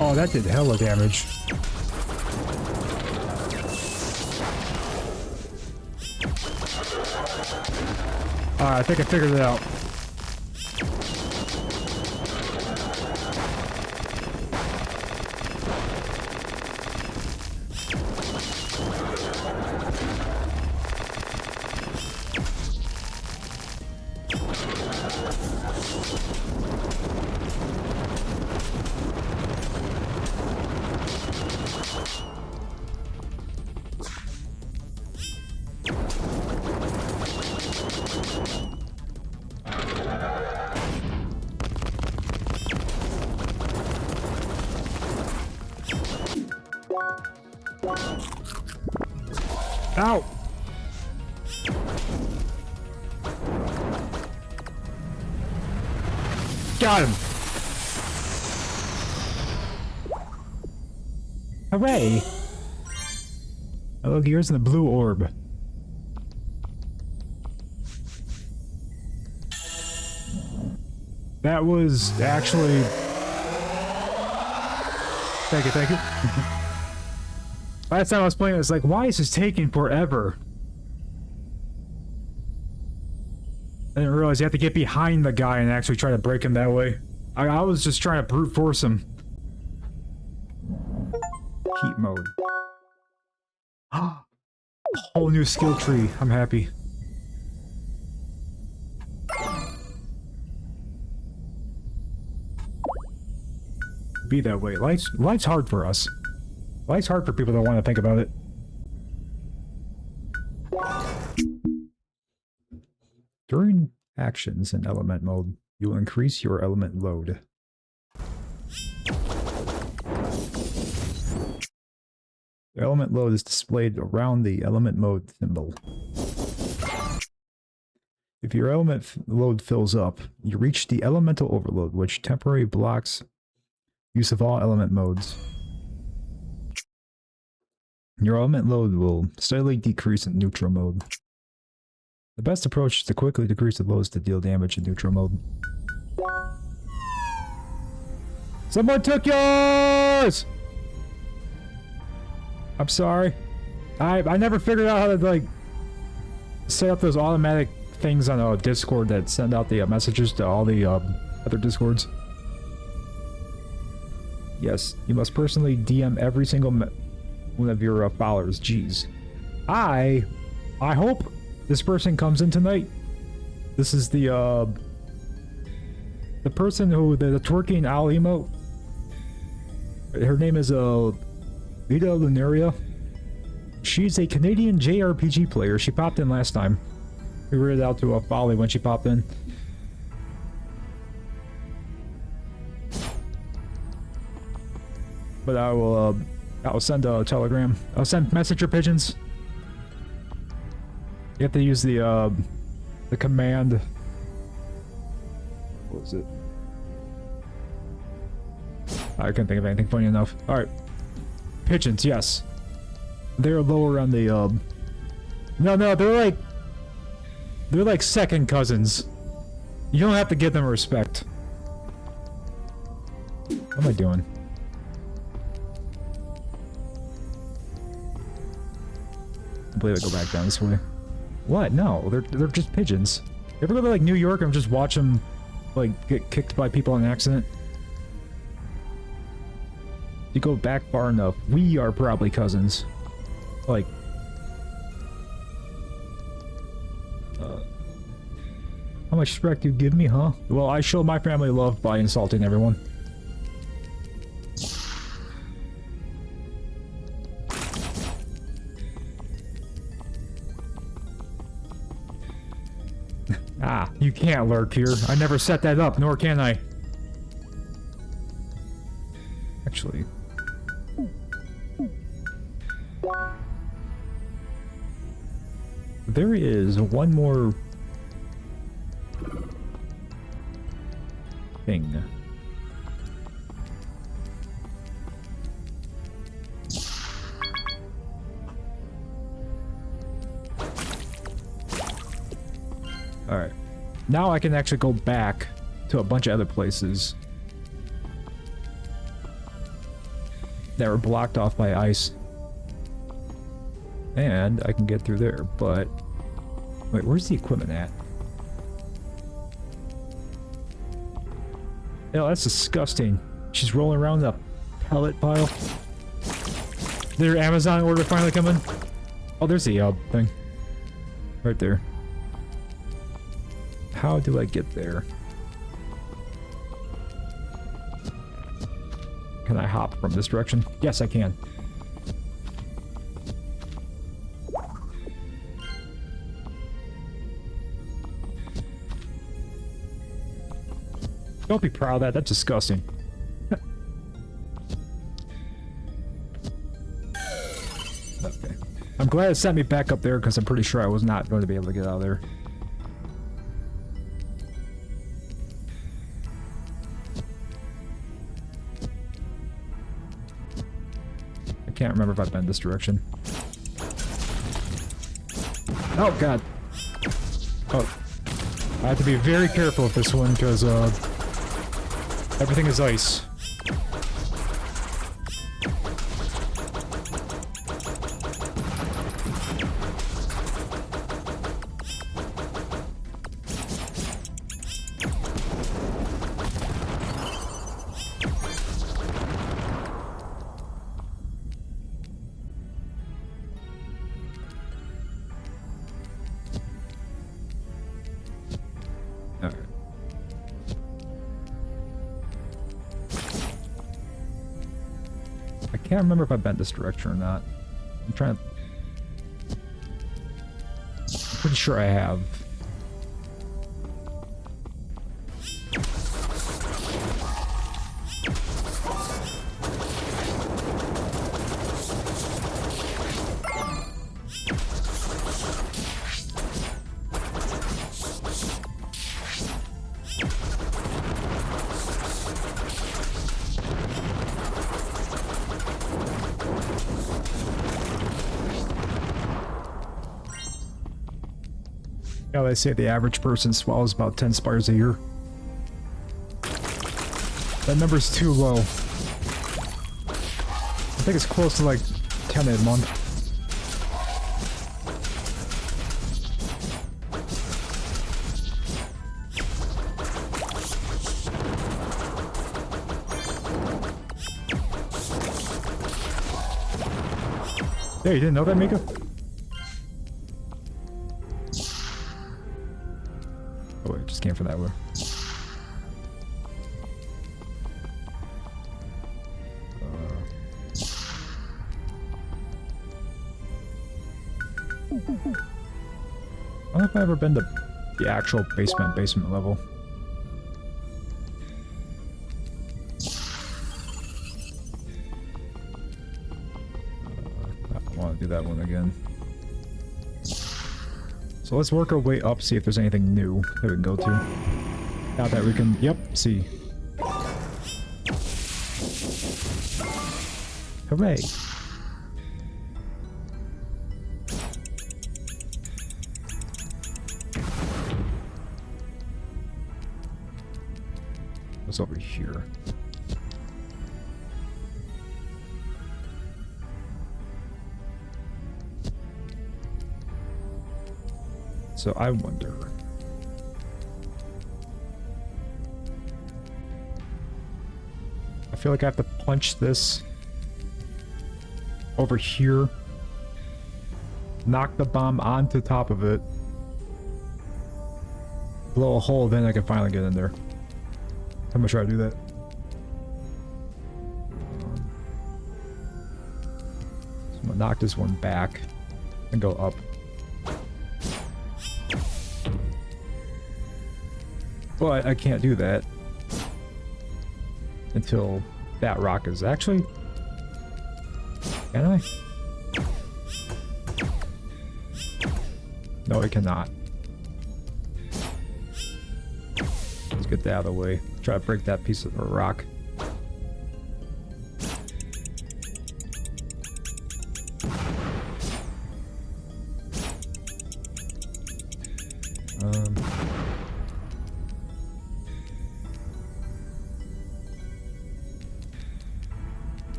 Oh, that did hella damage. Alright, I think I figured it out. Ow! Got him! Hooray! Oh, look, here's the blue orb. That was actually... Thank you, thank you. Last time I was playing, it was like, why is this taking forever? I didn't realize you have to get behind the guy and actually try to break him that way. I was just trying to brute force him. Heat mode. Whole new skill tree. I'm happy. Be that way. Life's hard for us. Life's hard for people that want to think about it. During actions in element mode, you will increase your element load. The element load is displayed around the element mode symbol. If your element load fills up, you reach the elemental overload, which temporarily blocks use of all element modes. Your element load will steadily decrease in neutral mode. The best approach to quickly decrease the loads to deal damage in neutral mode. Someone took yours! I'm sorry. I never figured out how to, like, set up those automatic things on Discord that send out the messages to all the other Discords. Yes, you must personally DM every single one of your followers. Jeez. I hope this person comes in tonight. This is the person who, the twerking owl emote. Her name is Lita Lunaria. She's a Canadian JRPG player. She popped in last time. We read it out to Folly when she popped in. But I'll send a telegram. I'll send messenger pigeons. You have to use the command. What was it? I couldn't think of anything funny enough. Alright. Pigeons, yes. They're lower on the No, they're like second cousins. You don't have to give them respect. What am I doing? I believe I go back down this way. What? No, they're just pigeons. You ever go to like New York and just watch them like get kicked by people on accident? If you go back far enough, we are probably cousins. Like, how much respect do you give me, huh? Well, I show my family love by insulting everyone. Ah, you can't lurk here. I never set that up, nor can I. Actually. There is one more thing. Alright. Now I can actually go back to a bunch of other places. that were blocked off by ice. And I can get through there, but... Wait, where's the equipment at? Oh, that's disgusting. She's rolling around in a pellet pile. Their Amazon order finally coming? Oh, there's the thing. Right there. How do I get there? Can I hop from this direction? Yes, I can. Don't be proud of that. That's disgusting. Okay. I'm glad it sent me back up there because I'm pretty sure I was not going to be able to get out of there. I can't remember if I've been this direction. Oh, God. Oh. I have to be very careful with this one because, everything is ice. I can't remember if I bent this direction or not. I'm trying to... I'm pretty sure I have. Yeah, they say the average person swallows about 10 spires a year. That number's too low. I think it's close to like 10 a month. Yeah, you didn't know that, Mika? Oh wait, it just came from that way. I don't know if I've ever been to the actual basement level. I want to do that one again. So let's work our way up, see if there's anything new that we can go to. Now that we can, yep, see. Hooray! What's over here? So I wonder. I feel like I have to punch this over here. Knock the bomb onto top of it. Blow a hole, then I can finally get in there. I'm gonna try to do that. So I'm gonna knock this one back and go up. But I can't do that until that rock is actually... Can I? No, I cannot. Let's get that out of the way. Try to break that piece of rock.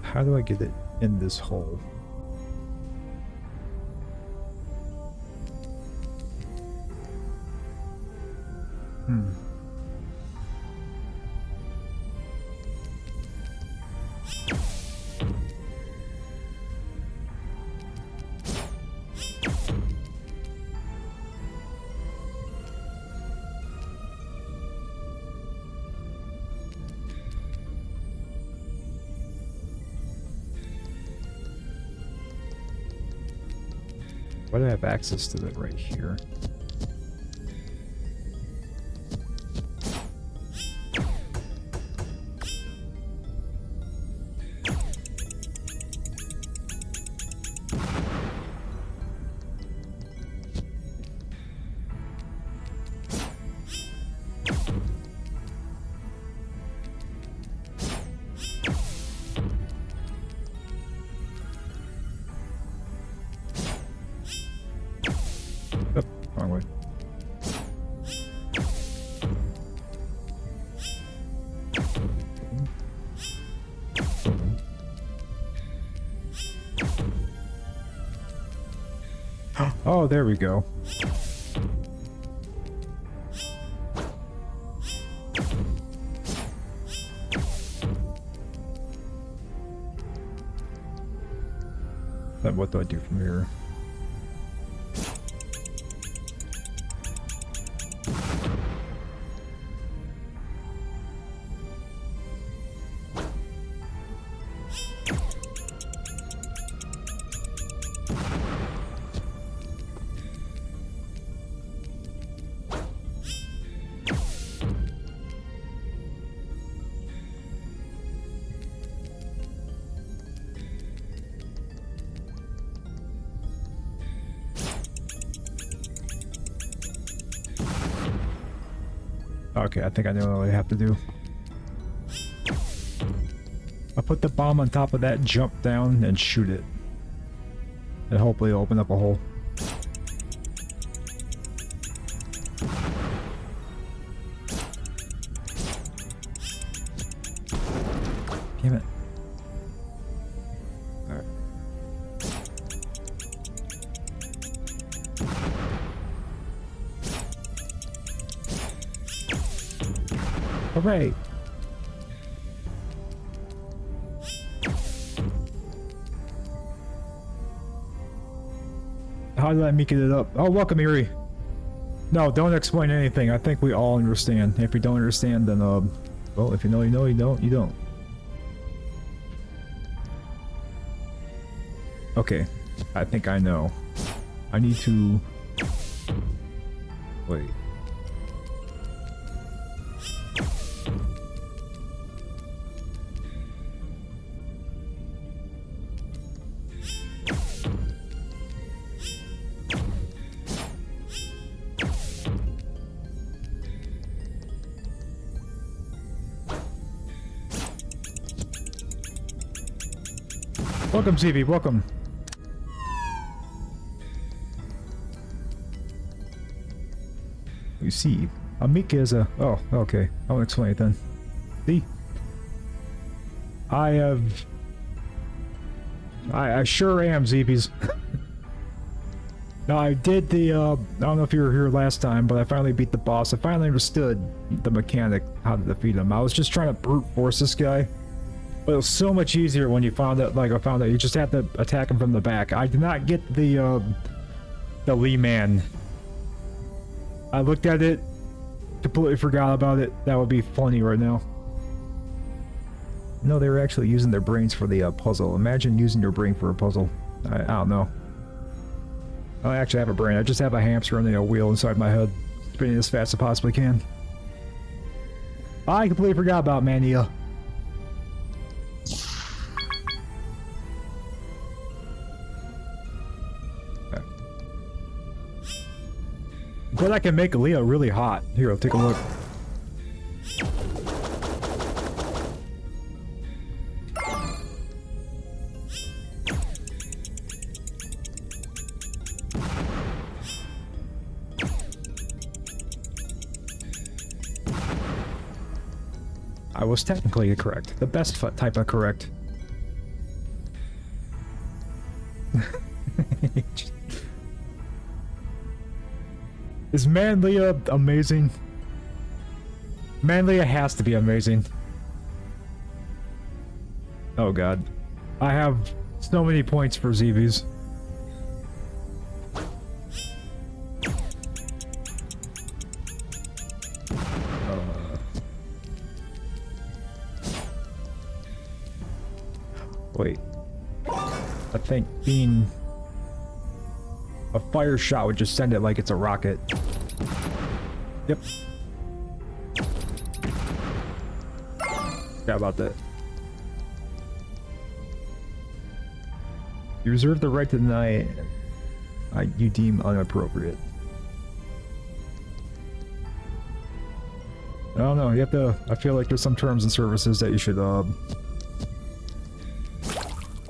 How do I get it in this hole? Why do I have access to it right here? Wrong way. Oh, there we go. Then what do I do from here? Okay, I think I know what I have to do. I'll put the bomb on top of that, jump down, and shoot it. And hopefully open up a hole. Damn it. Alright. Hooray! How did I make it up? Oh, welcome, Erie. No, don't explain anything. I think we all understand. If you don't understand, then, well, if you know, you know. You don't, you don't. Okay. I think I know. I need to... Wait. Welcome, CV, welcome. You see, Amika is a... Oh, okay. I won't explain it then. See? I have... I sure am, ZPs. Now, I did the, I don't know if you were here last time, but I finally beat the boss. I finally understood the mechanic, how to defeat him. I was just trying to brute force this guy. But it was so much easier when you found out, like I found out, you just had to attack him from the back. I did not get the Lee Man. I looked at it, completely forgot about it. That would be funny right now. No, they were actually using their brains for the puzzle. Imagine using your brain for a puzzle. I don't know. I don't actually have a brain. I just have a hamster running a wheel inside my head, spinning as fast as I possibly can. I completely forgot about Mania. But I can make Leah really hot. Here, I'll take a look. I was technically correct. The best type of correct. Is Manlia amazing? Manlia has to be amazing. Oh god. I have so many points for ZBs. Wait. I think being a fire shot would just send it like it's a rocket. Yep. Forgot about that. You reserve the right to deny you deem inappropriate. I don't know, you have to... I feel like there's some terms and services that you should,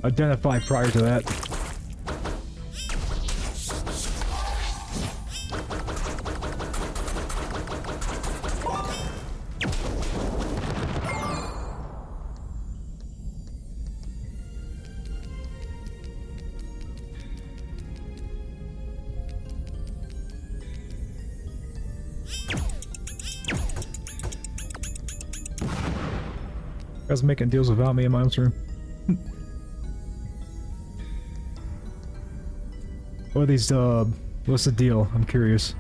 identify prior to that. You guys making deals without me in my own room. What are these, what's the deal? I'm curious.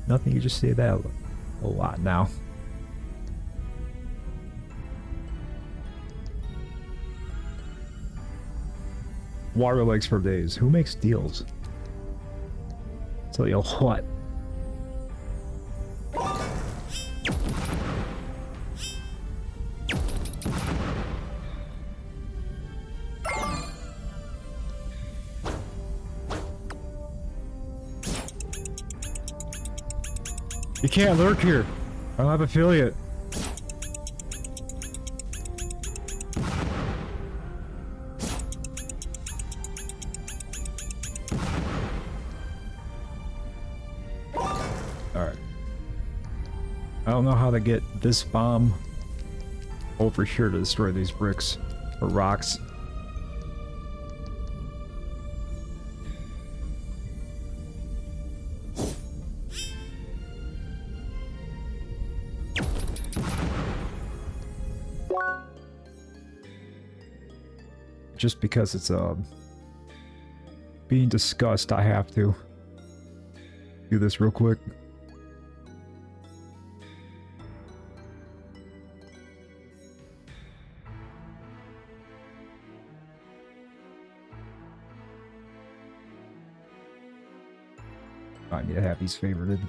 Nothing, you just say that a lot now. Water legs for days. Who makes deals? Tell you what. You can't lurk here. I don't have affiliate. Alright. I don't know how to get this bomb over here to destroy these bricks or rocks. Just because it's being discussed, I have to do this real quick. I need to have these favorited.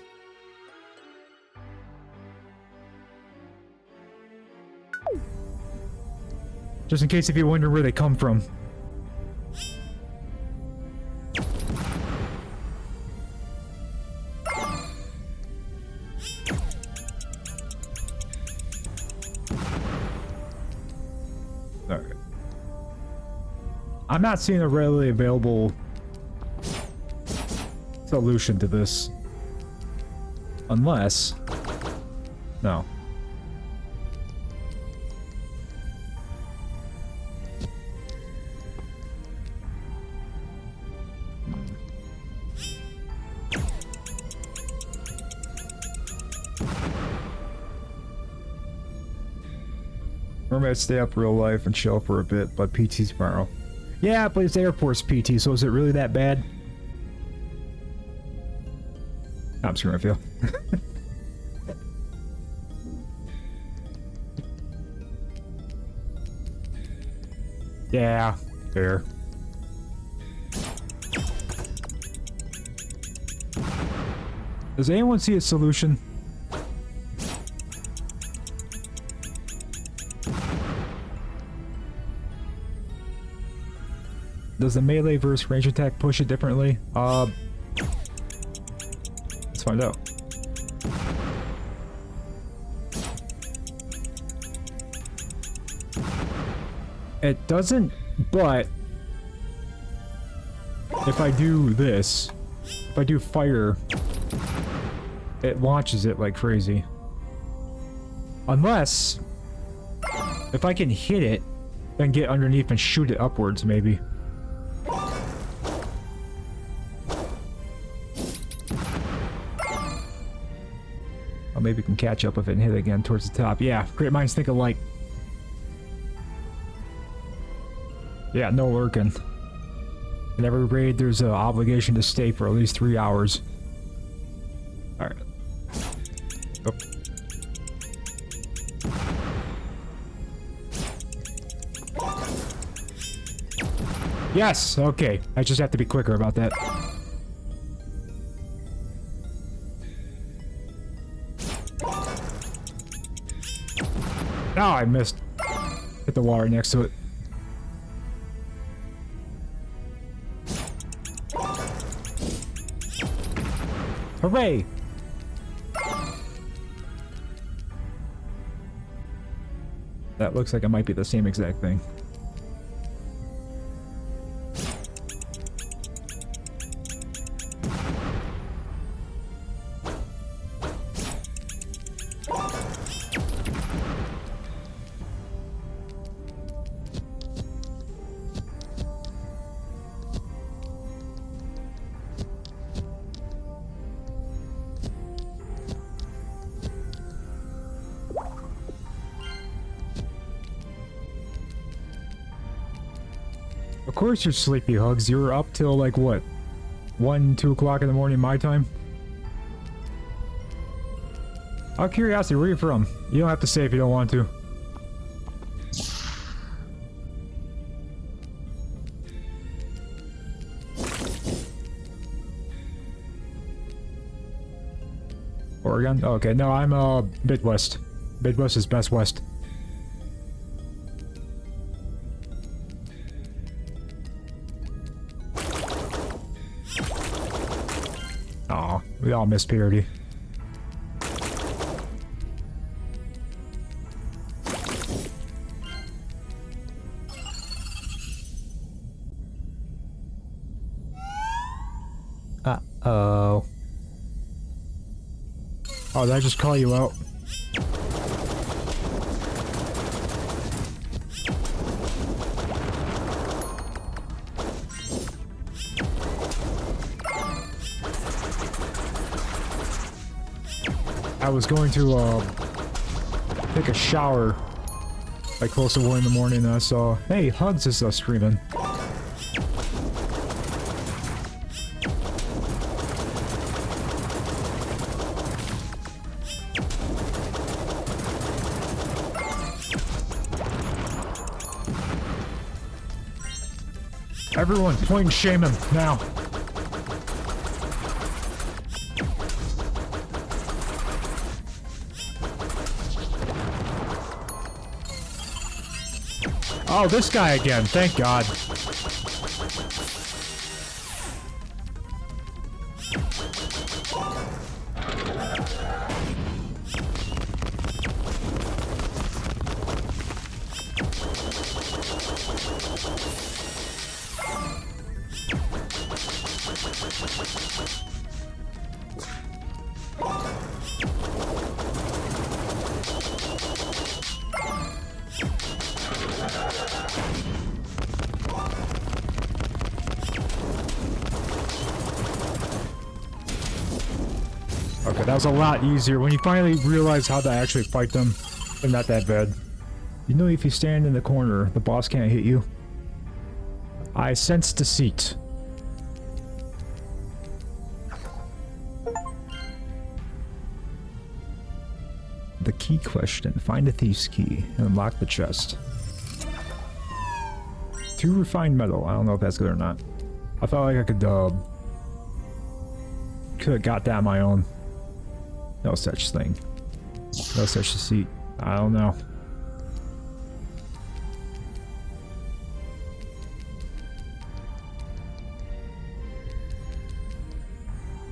Just in case if you wonder where they come from. Alright. I'm not seeing a readily available solution to this. Unless... No. I'd stay up real life and chill for a bit, but PT tomorrow. Yeah, but it's airport's PT, so is it really that bad? I'm screwing, I feel. Yeah, fair. Does anyone see a solution? Does the melee versus range attack push it differently? Let's find out. It doesn't, but if I do this, if I do fire, it launches it like crazy. Unless, if I can hit it, then get underneath and shoot it upwards, maybe. Or maybe we can catch up with it and hit it again towards the top. Yeah, great minds think alike. Yeah, no lurking. In every raid, there's an obligation to stay for at least 3 hours. Alright. Oh. Yes! Okay. I just have to be quicker about that. Oh, I missed. Hit the water next to it. Hooray! That looks like it might be the same exact thing. Of course you're sleepy, Hugs. You were up till like what? 1, 2 o'clock in the morning my time? Out of curiosity, where are you from? You don't have to say if you don't want to. Oregon? Oh, okay, no, I'm Midwest. Midwest is Best West. Aw, we all miss purity. Uh-oh. Oh, did I just call you out? I was going to take a shower like close to 1 in the morning and I saw, hey, Hugs is streaming. Everyone, point and shame him, now. Oh, this guy again, thank God. Okay, that was a lot easier. When you finally realize how to actually fight them, they're not that bad. You know, if you stand in the corner, the boss can't hit you. I sense deceit. The key question. Find a thief's key and unlock the chest. 2 refined metal. I don't know if that's good or not. I felt like I could have got that on my own. No such thing. No such deceit. I don't know.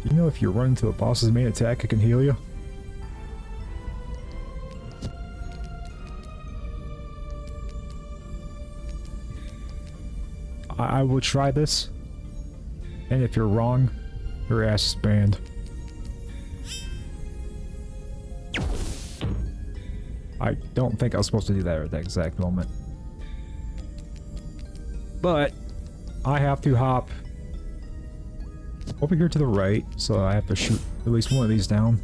Do you know if you run into a boss's main attack, it can heal you? I will try this. And if you're wrong, your ass is banned. I don't think I was supposed to do that at that exact moment. But I have to hop over here to the right, so I have to shoot at least one of these down.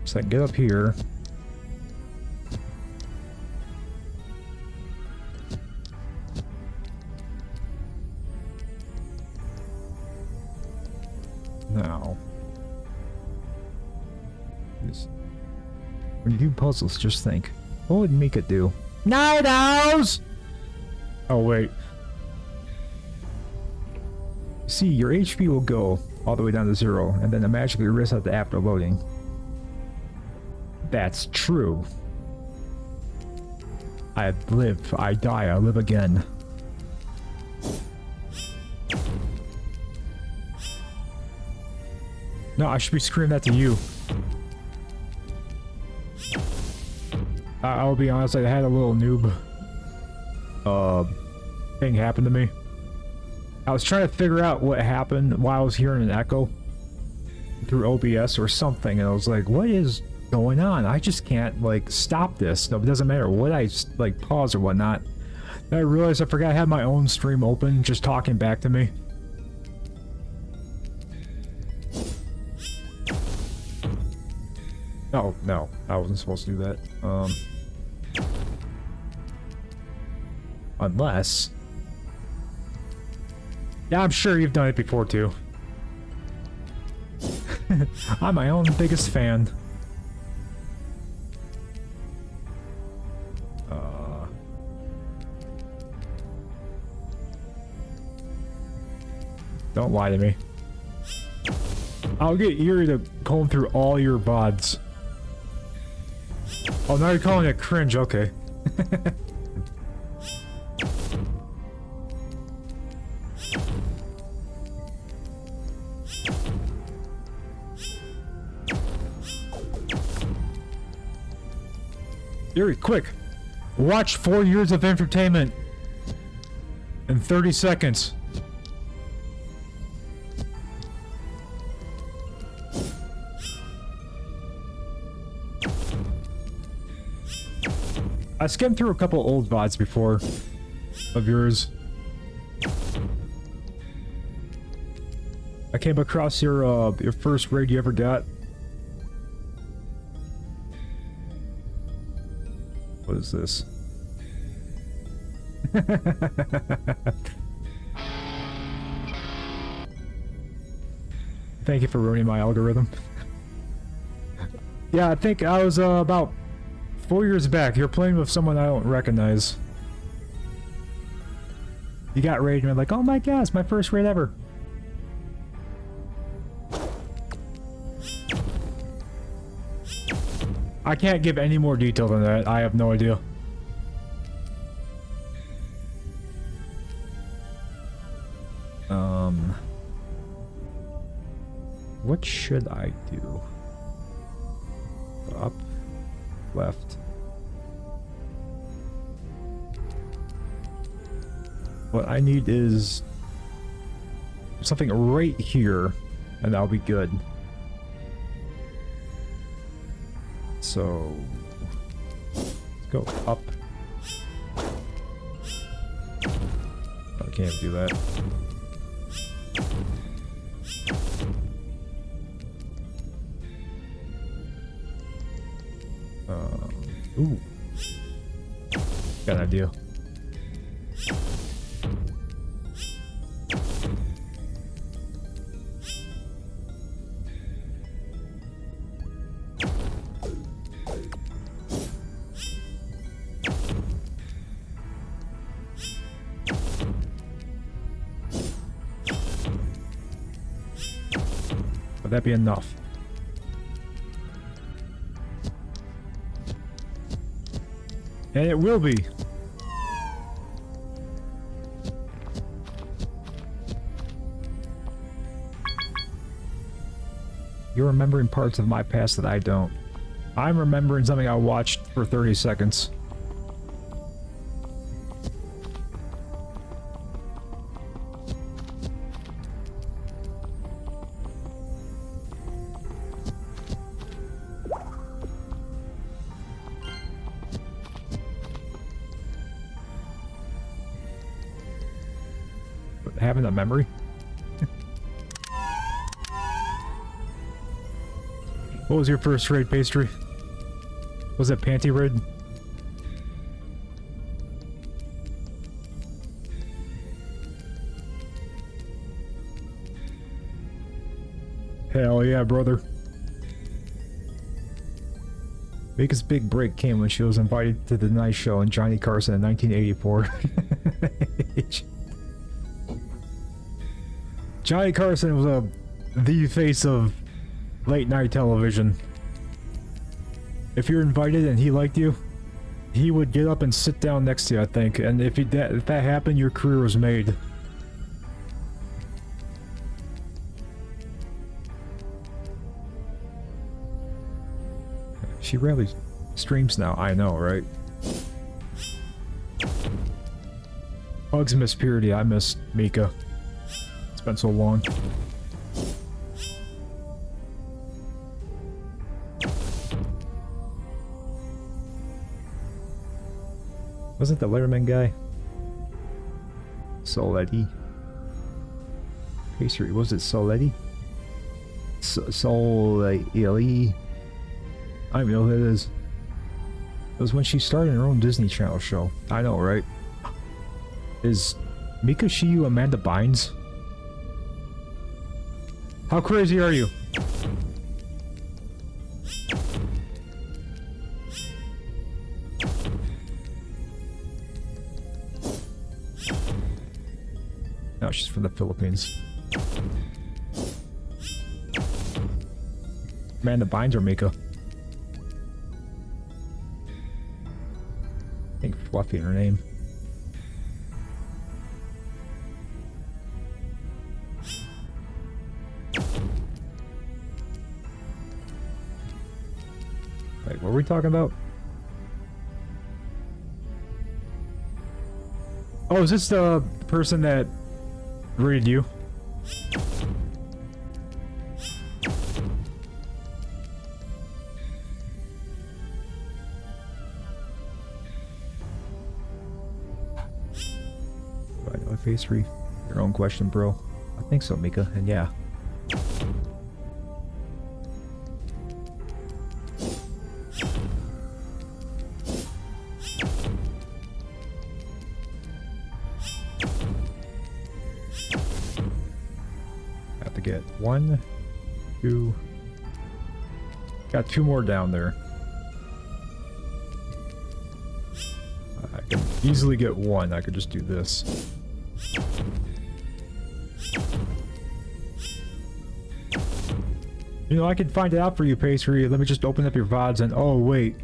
So I can get up here. Now, when you do puzzles, just think, what would Mika do? Night owls! Oh, wait. See, your HP will go all the way down to 0, and then it magically resets after loading. That's true. I live, I die, I live again. No, I should be screaming that to you. I'll be honest, I had a little noob thing happen to me. I was trying to figure out what happened while I was hearing an echo through OBS or something, and I was like, what is going on? I just can't, like, stop this. No, it doesn't matter what I, like, pause or whatnot. Then I realized I forgot I had my own stream open, just talking back to me. Oh, no, I wasn't supposed to do that. Unless... Yeah, I'm sure you've done it before, too. I'm my own biggest fan. Don't lie to me. I'll get Eerie to comb through all your VODs. Oh, now you're calling it cringe, okay. Eerie, quick! Watch 4 years of entertainment in 30 seconds. I skimmed through a couple old VODs before of yours. I came across your first raid you ever got. What is this? Thank you for ruining my algorithm. Yeah, I think I was about 4 years back. You're playing with someone I don't recognize. You got raid and you're like, oh my god, it's my first raid ever. I can't give any more detail than that. I have no idea. What should I do? Up, left. What I need is something right here, and that'll be good. So let's go up. I can't do that. Ooh. Got an idea. Would that be enough? And it will be. You're remembering parts of my past that I don't. I'm remembering something I watched for 30 seconds. having a memory? What was your first raid, Pastry? Was it Panty Raid? Hell yeah, brother. Mika's big break came when she was invited to the Night Show in Johnny Carson in 1984. Johnny Carson was the face of late night television. If you're invited and he liked you, he would get up and sit down next to you, I think. And if that happened, your career was made. She rarely streams now, I know, right? Hugs Miss Purity, I miss Mika. It's been so long. Wasn't the Letterman guy? Soletti. Pastry, was it Soletti? Soletti. I don't even know who that is. It was when she started her own Disney Channel show. I know, right? Is Mika Shiyu Amanda Bynes? How crazy are you? No, she's from the Philippines. Amanda Bynes or Mika? I think Fluffy in her name. Wait, what were we talking about? Oh, is this the person that raided you? Phase 3. Your own question, bro. I think so, Mika, and yeah. I have to get 1, 2. Got 2 more down there. I can easily get 1. I could just do this. You know, I can find it out for you, Pastry. Let me just open up your VODs and... Oh, wait.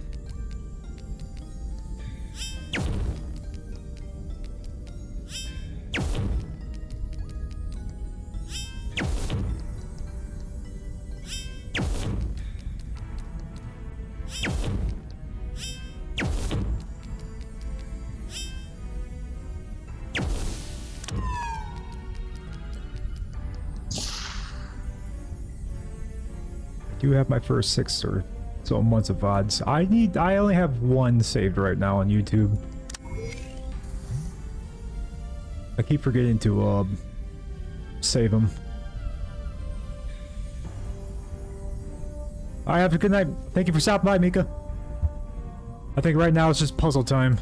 I do have my first 6 or so months of VODs. I only have 1 saved right now on YouTube. I keep forgetting to save them. Alright, have a good night. Thank you for stopping by, Mika. I think right now it's just puzzle time.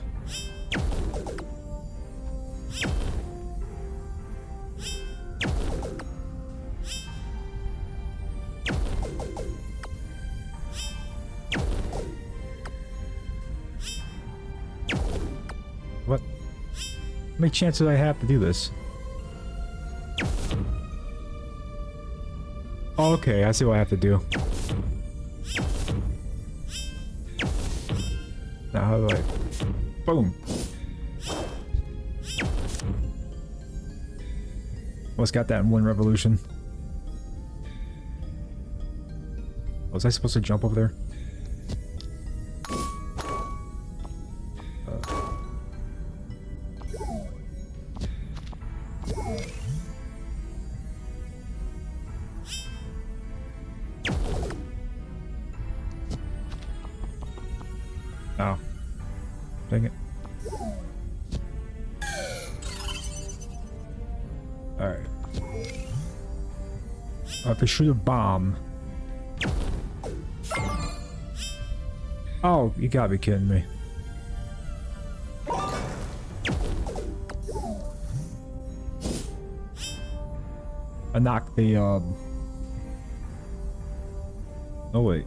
What? How many chances do I have to do this? Oh, okay, I see what I have to do. Now how do I... Boom! Almost got that in 1 revolution. Was I supposed to jump over there? Oh. Dang it. I have to shoot a bomb. Oh, you gotta be kidding me. I knocked the, Oh, wait.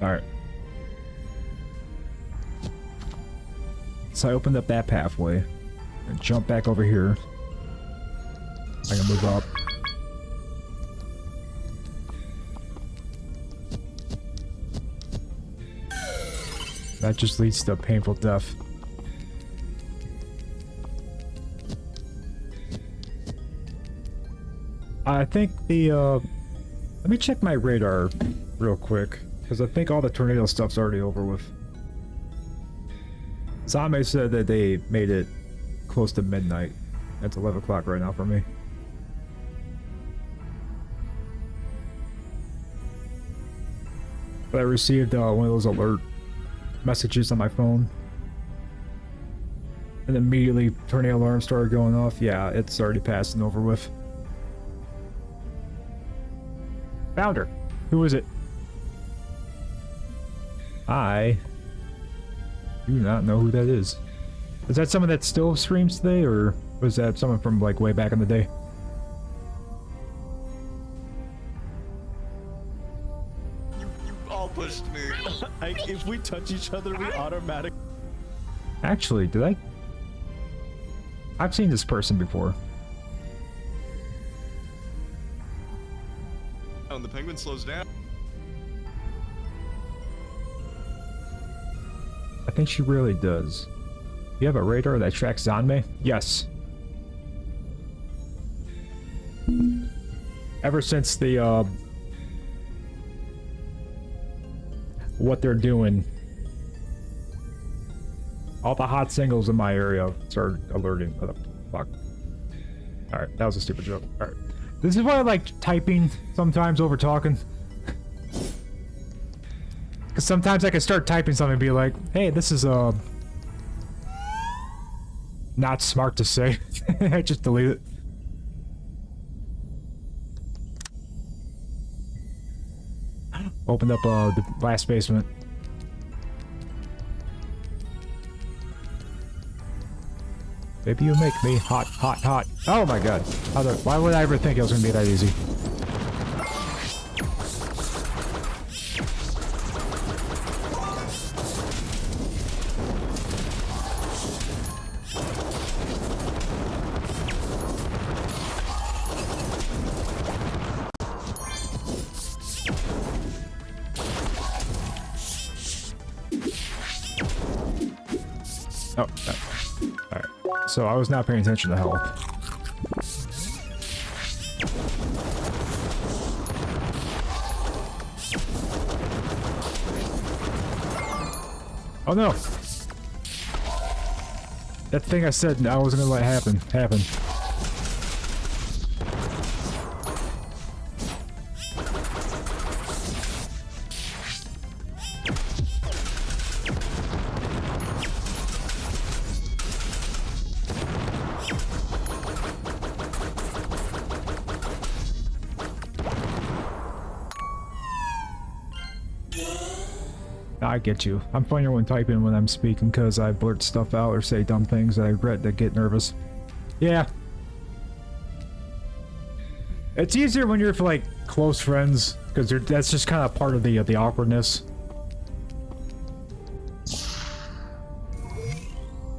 Alright. So I opened up that pathway. And jump back over here. I can move up. That just leads to a painful death. I think the, let me check my radar real quick, because I think all the tornado stuff's already over with. Zame said that they made it close to midnight. It's 11 o'clock right now for me. But I received one of those alert messages on my phone. And immediately tornado alarm started going off. Yeah, it's already passed and over with. Found her. Who is it? I do not know who that is. Is that someone that still streams today, or was that someone from like way back in the day? You all pushed me. If we touch each other, we automatically... Actually, did I? I've seen this person before. Oh, and the penguin slows down. I think she really does. You have a radar that tracks Zanmei? Yes. Ever since the, what they're doing, all the hot singles in my area started alerting. What the fuck? Alright, that was a stupid joke. Alright. This is why I like typing sometimes over talking. Because sometimes I can start typing something and be like, hey, this is, not smart to say. I just delete it. Opened up, the last basement. Maybe you make me hot, hot, hot. Oh my god. Why would I ever think it was gonna be that easy? Oh, no. Alright. So I was not paying attention to health. Oh no! That thing I said I wasn't gonna let happen. I get you. I'm funnier when typing when I'm speaking because I blurt stuff out or say dumb things that I regret that get nervous. Yeah. It's easier when you're like close friends because that's just kind of part of the awkwardness.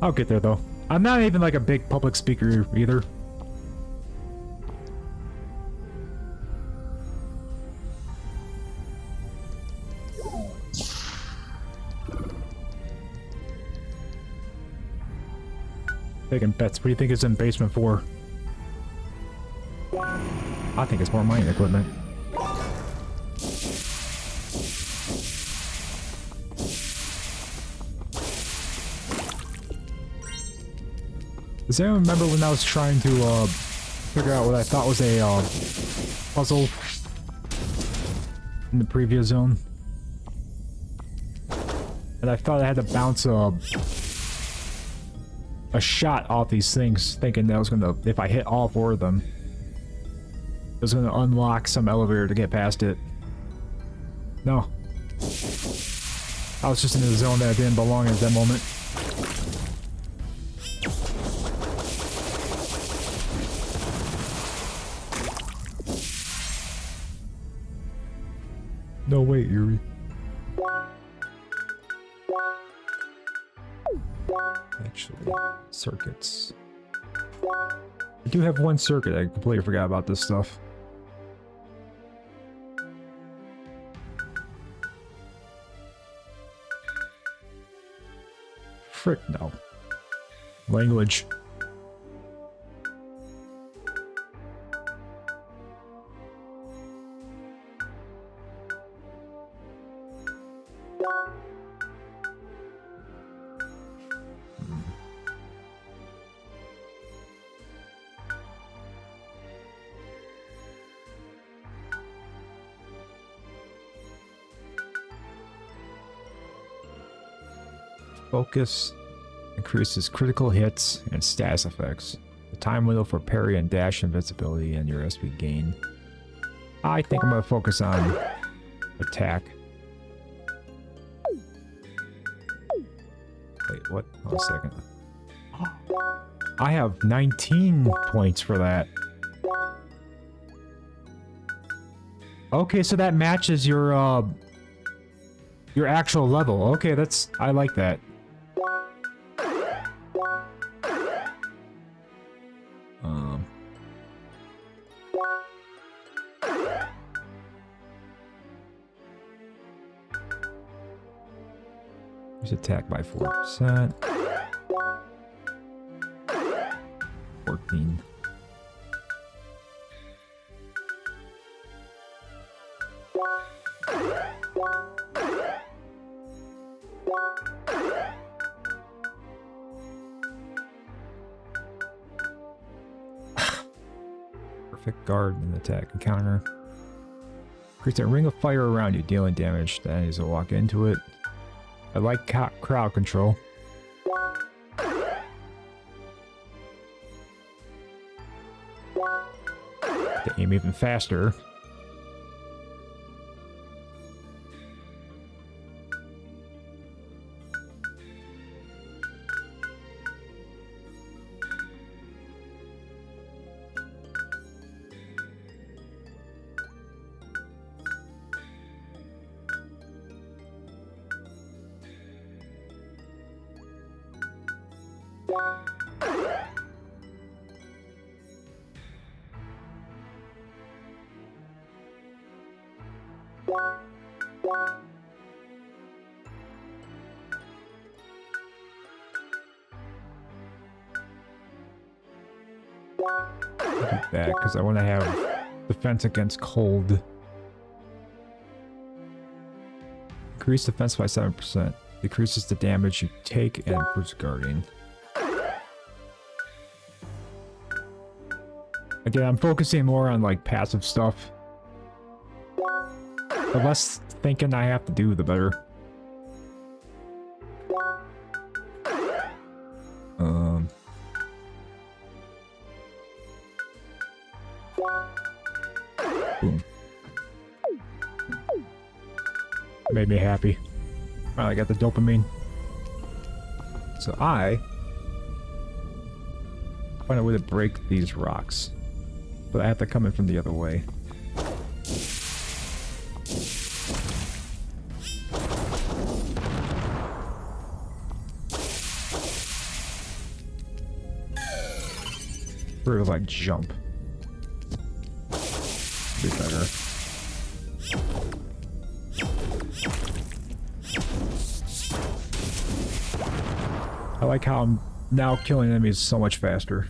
I'll get there though. I'm not even like a big public speaker either. Taking bets. What do you think it's in basement for? I think it's more mining equipment. Does anyone remember when I was trying to figure out what I thought was a puzzle in the previous zone? And I thought I had to bounce a shot off these things, thinking that was gonna, if I hit all 4 of them, it was gonna unlock some elevator to get past it. No. I was just in a zone that I didn't belong in at that moment. No, wait, Yuri. Actually, circuits. I do have 1 circuit. I completely forgot about this stuff. Frick, no. Language. Focus increases critical hits and status effects. The time window for parry and dash invincibility and your SP gain. I think I'm going to focus on attack. Wait, what? Hold a second. I have 19 points for that. Okay, so that matches your actual level. Okay, that's, I like that. Attack by 4%. 14. Perfect guard and attack and counter. Creates a ring of fire around you, dealing damage. The enemies will walk into it. I like crowd control. To aim even faster. Do that because I want to have defense against cold. Increase defense by 7%. Decreases the damage you take and improves guarding. Again, I'm focusing more on like passive stuff. The less thinking I have to do, the better. Boom. Made me happy. I got the dopamine. So I find a way to break these rocks. But I have to come in from the other way. Sort of like jump. Be better. I like how I'm now killing enemies so much faster.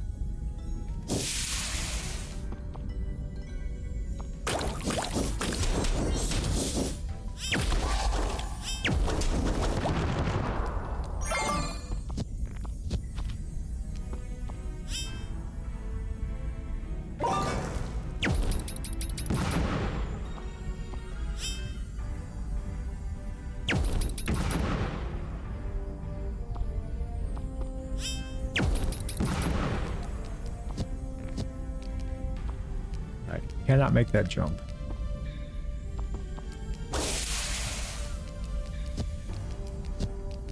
Cannot make that jump.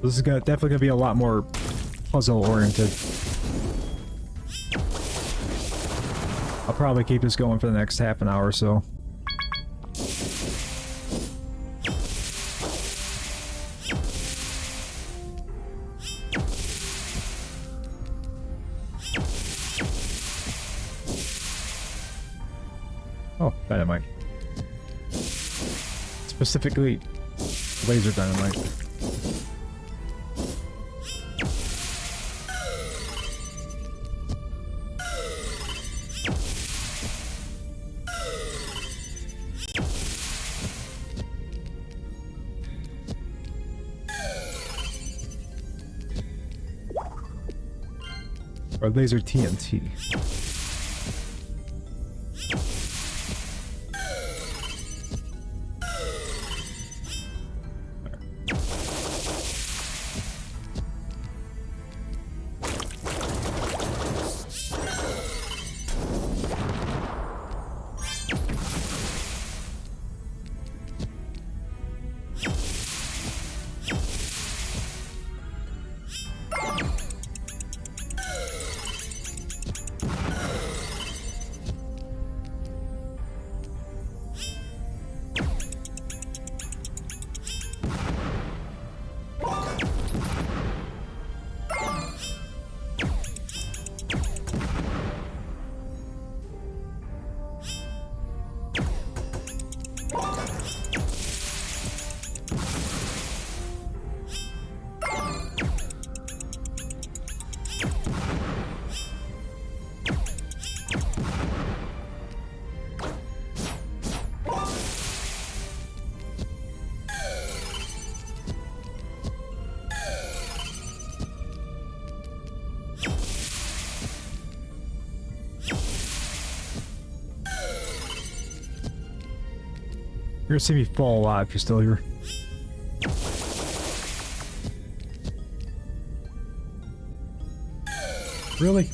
This is definitely gonna be a lot more puzzle oriented. I'll probably keep this going for the next half an hour or so. Oh, dynamite. Specifically, laser dynamite. Or laser TNT. You're gonna see me fall a lot if you're still here. Really?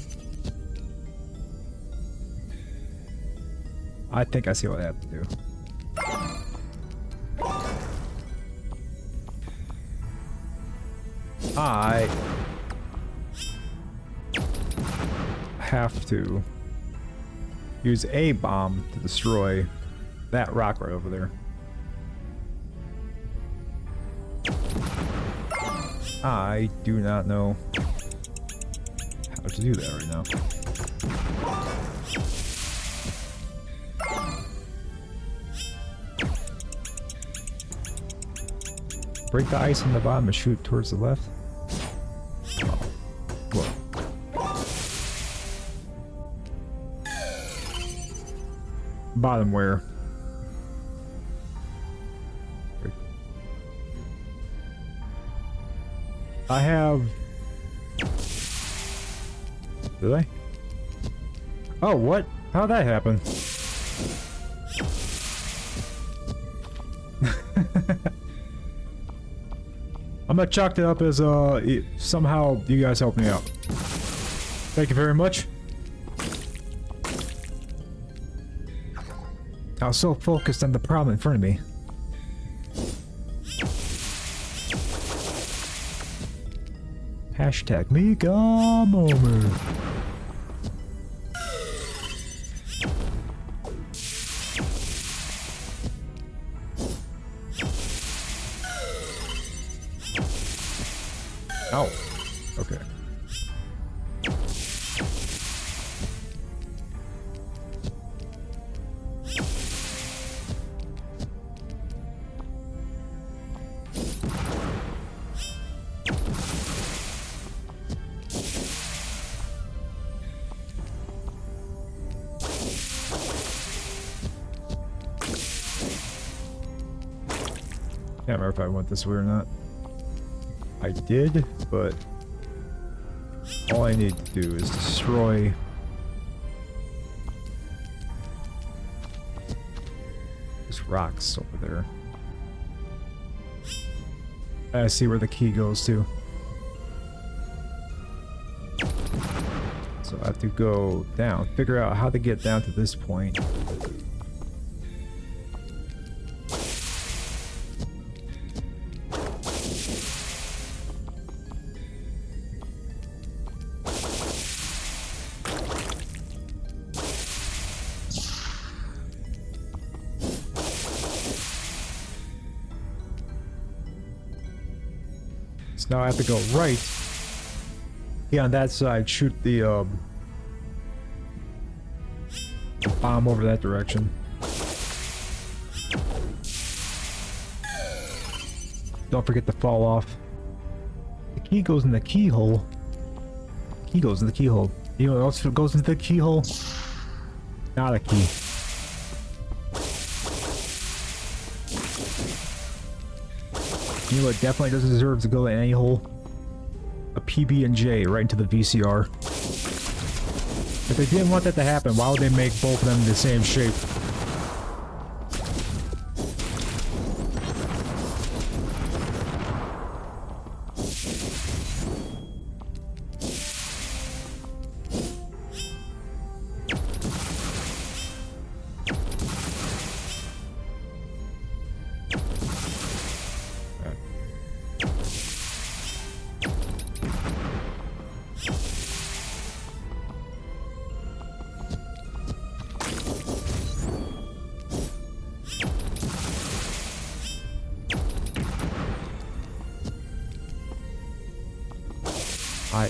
I think I see what I have to do. I have to use a bomb to destroy that rock right over there. I do not know how to do that right now. Break the ice on the bottom and shoot towards the left. Oh. Whoa. Bottom where? I have... Did I? Oh, what? How'd that happen? I'm gonna chalk it up as somehow you guys helped me out. Thank you very much. I was so focused on the problem in front of me. Hashtag Mega Moment. Ow. Okay. Can't remember if I went this way or not. I did, but all I need to do is destroy these rocks over there. I see where the key goes to. So I have to go down, figure out how to get down to this point, So now I have to go right. Yeah, on that side, shoot the bomb over that direction. Don't forget to fall off. The key goes in the keyhole. Key goes in the keyhole. You know what else goes into the keyhole? Not a key. You know what definitely doesn't deserve to go in any hole? A PB&J right into the VCR. If they didn't want that to happen, why would they make both of them the same shape?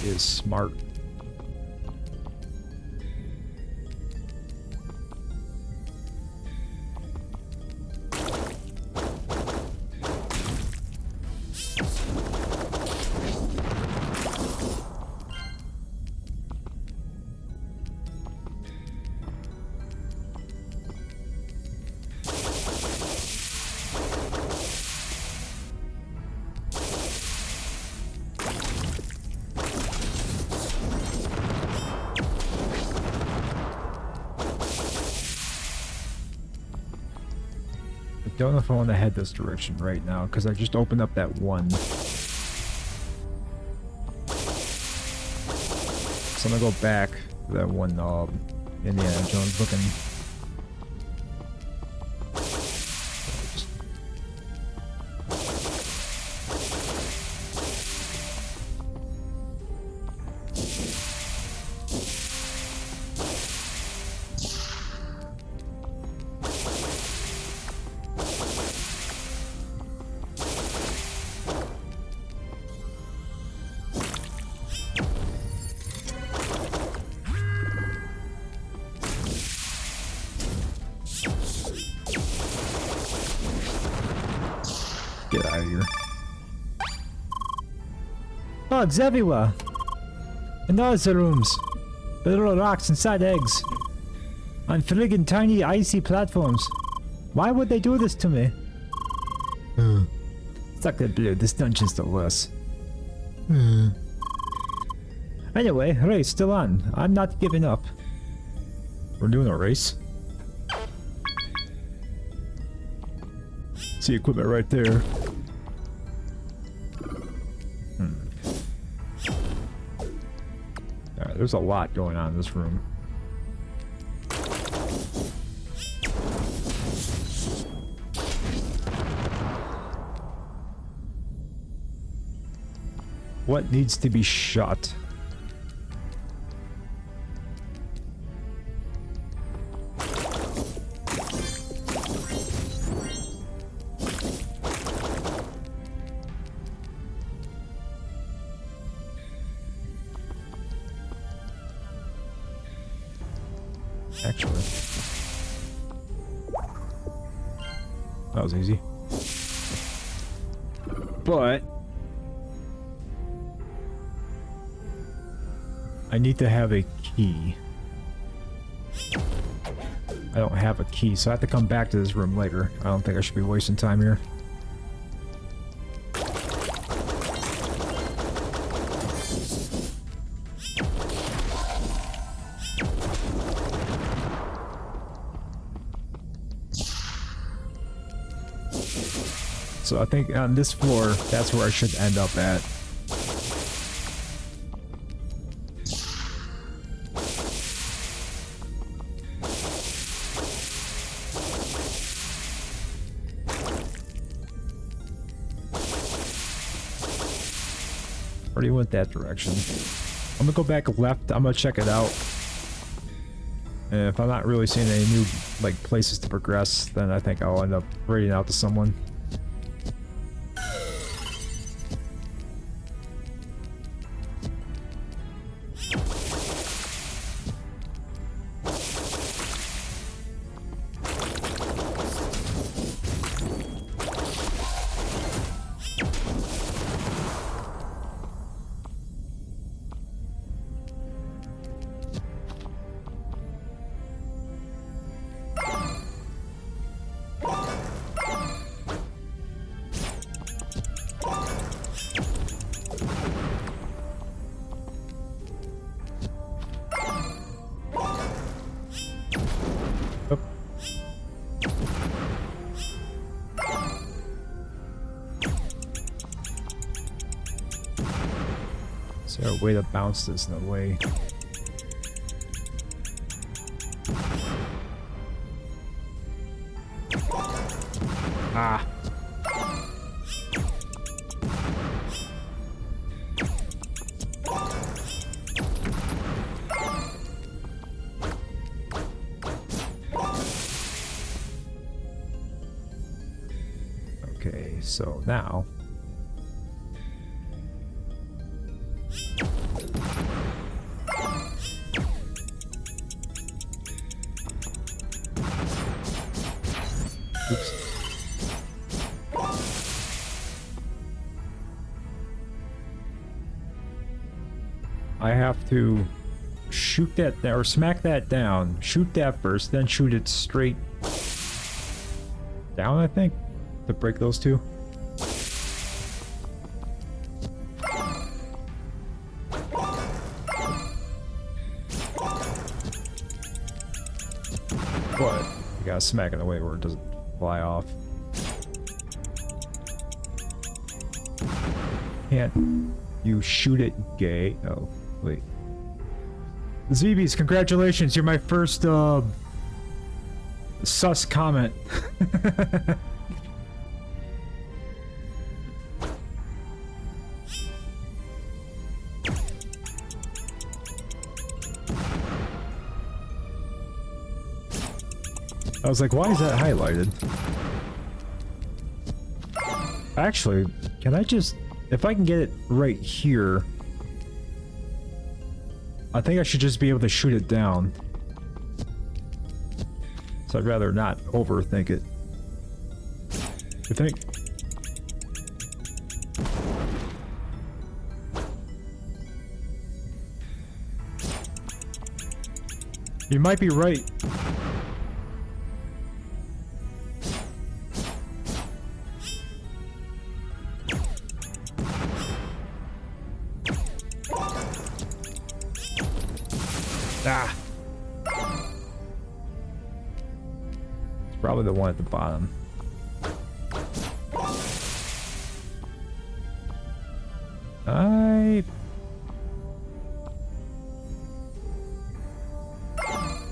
Is smart. Don't know if I want to head this direction right now because I just opened up that one. So I'm gonna go back to that one Indiana Jones looking. Get out of here. Oh, it's everywhere. In all the rooms. Little rocks inside eggs. On friggin' tiny icy platforms. Why would they do this to me? Suck that blood, this dungeon's the worst. Anyway, race still on. I'm not giving up. We're doing a race? See equipment right there. Alright, there's a lot going on in this room. What needs to be shot? Actually, that was easy. But I need to have a key. I don't have a key, so I have to come back to this room later. I don't think I should be wasting time here. So I think on this floor, that's where I should end up at. Already went that direction. I'm gonna go back left. I'm gonna check it out. And if I'm not really seeing any new like places to progress, then I think I'll end up raiding out to someone. there a way to bounce this in a way? Ah. Okay, so now oops. I have to shoot that or smack that down, shoot that first, then shoot it straight down, I think, to break those two. But you gotta smack it in a way where it doesn't fly off. Can't you shoot it, gay? Oh, wait. ZBs, congratulations! You're my first sus comment. I was like, why is that highlighted? Actually, can I just... If I can get it right here... I think I should just be able to shoot it down. So I'd rather not overthink it. You think? You might be right. Ah. It's probably the one at the bottom.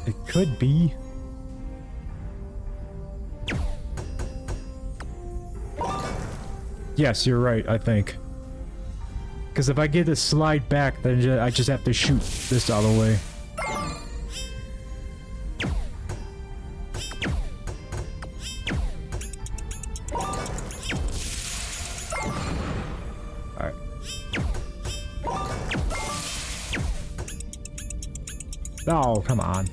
It could be. Yes, you're right, I think. Because if I get to slide back, then I just have to shoot this out of the way. Alright. Oh, come on.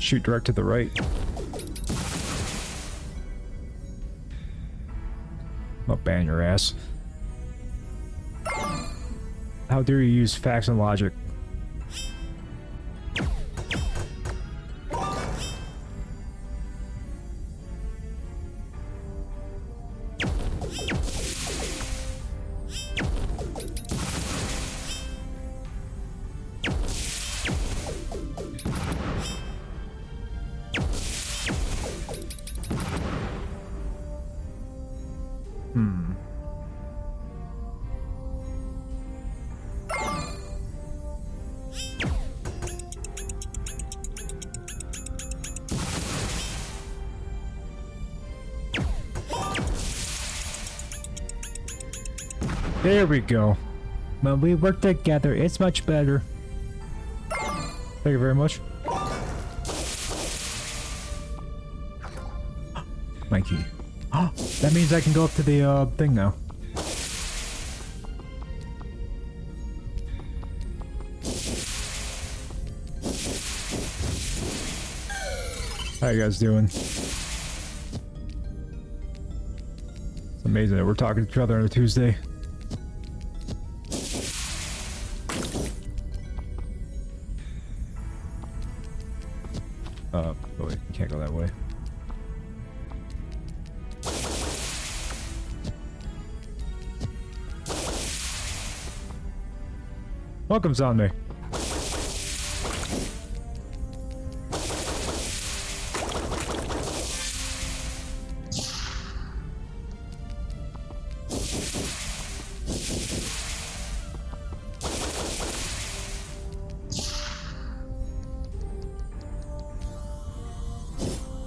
Shoot direct to the right. I'll ban your ass. How dare you use facts and logic? There we go. When we work together, it's much better. Thank you very much. My key. That means I can go up to the thing now. How you guys doing? It's amazing that we're talking to each other on a Tuesday. Oh wait, you can't go that way. Welcome's on me.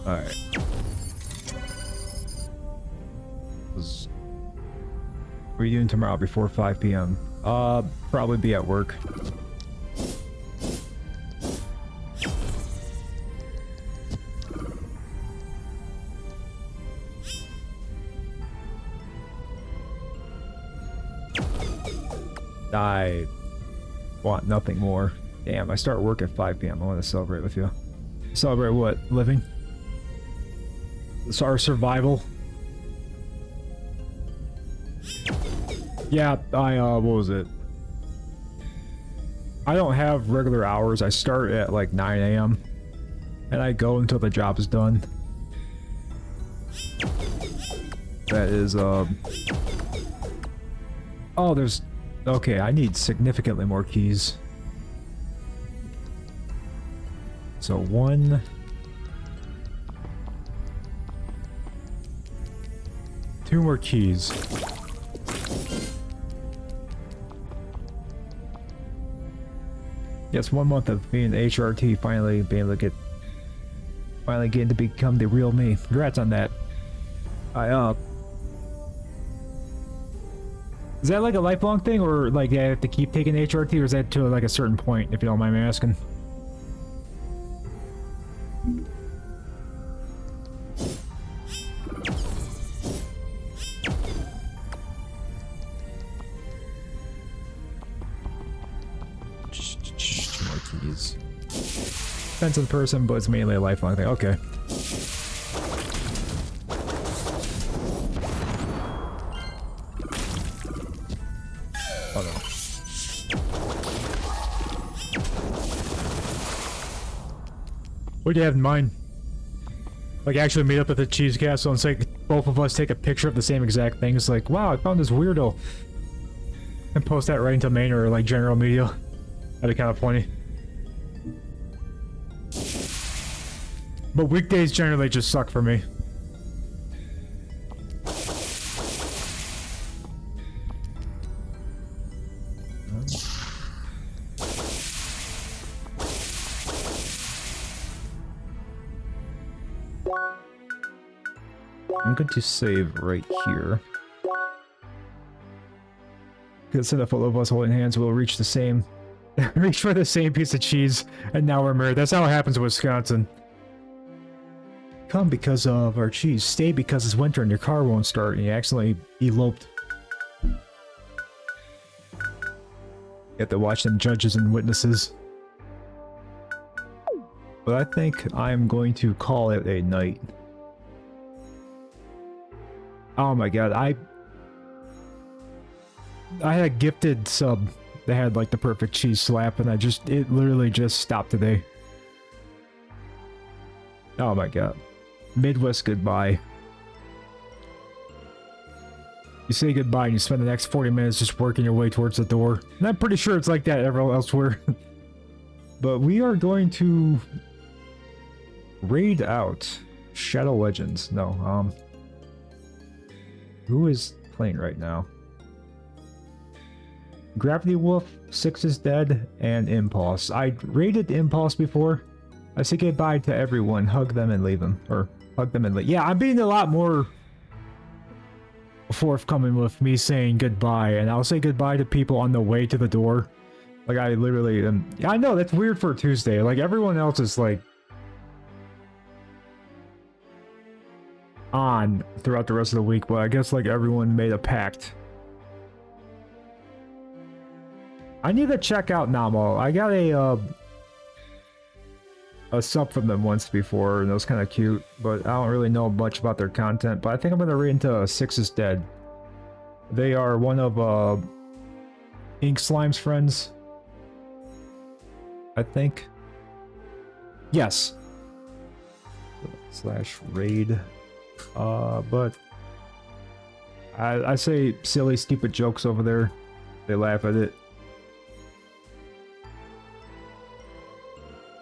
Alright. What are you doing tomorrow before 5 p.m.? Probably be at work. I want nothing more. Damn, I start work at 5 p.m. I want to celebrate with you. Celebrate what? Living? It's our survival. Yeah, what was it? I don't have regular hours. I start at like 9 a.m. and I go until the job is done. That is, oh, there's... Okay, I need significantly more keys. So 1... Two more keys. Yes, 1 month of being HRT, finally being able to finally getting to become the real me. Congrats on that. Is that like a lifelong thing, or like I have to keep taking HRT, or is that to like a certain point, if you don't mind me asking? Two more keys. Depends on the person, but it's mainly a lifelong thing. Okay. What do you have in mind? Like actually meet up at the Cheese Castle and say both of us take a picture of the same exact thing. It's like, wow, I found this weirdo. And post that right into main or like general media. That'd be kind of funny. But weekdays generally just suck for me. I'm going to save right here. Because enough all of us holding hands will reach the same... reach for the same piece of cheese, and now we're married. That's how it happens in Wisconsin. Come because of our cheese. Stay because it's winter and your car won't start and you accidentally eloped. You have to watch them judges and witnesses. But I think I'm going to call it a night. Oh my god, I had a gifted sub that had like the perfect cheese slap and it literally just stopped today. Oh my god. Midwest goodbye. You say goodbye and you spend the next 40 minutes just working your way towards the door. And I'm pretty sure it's like that everywhere elsewhere. But we are going to raid out Shadow Legends. No, who is playing right now? Gravity Wolf, 6 is Dead, and Impulse. I raided Impulse before. I say goodbye to everyone. Hug them and leave them. Or hug them and leave. Yeah, I'm being a lot more forthcoming with me saying goodbye. And I'll say goodbye to people on the way to the door. Like, I literally am... Yeah, I know, that's weird for a Tuesday. Like, everyone else is like... on throughout the rest of the week, but I guess like everyone made a pact. I need to check out Namo. I got a sub from them once before, and it was kind of cute, but I don't really know much about their content. But I think I'm gonna read into 6 is Dead. They are one of Ink Slime's friends, I think. Yes. / raid. But I say silly, stupid jokes over there. They laugh at it.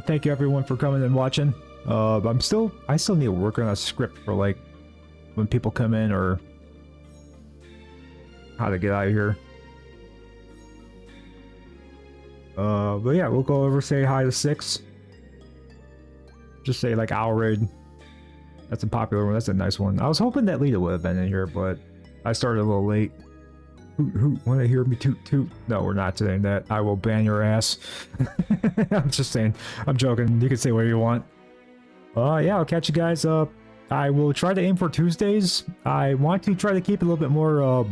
thank you everyone for coming and watching. I still need to work on a script for like when people come in or how to get out of here. But yeah, we'll go over, say hi to 6. Just say like Alred. That's a popular one. That's a nice one. I was hoping that Lita would have been in here, but I started a little late. Hoot hoot, wanna hear me toot toot? No, we're not saying that. I will ban your ass. I'm just saying. I'm joking. You can say whatever you want. Yeah, I'll catch you guys. I will try to aim for Tuesdays. I want to try to keep it a little bit more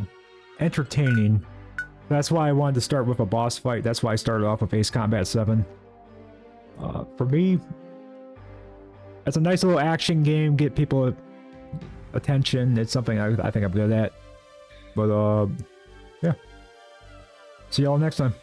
entertaining. That's why I wanted to start with a boss fight. That's why I started off with Ace Combat 7. For me, it's a nice little action game. Get people attention. It's something I think I'm good at. But yeah. See y'all next time.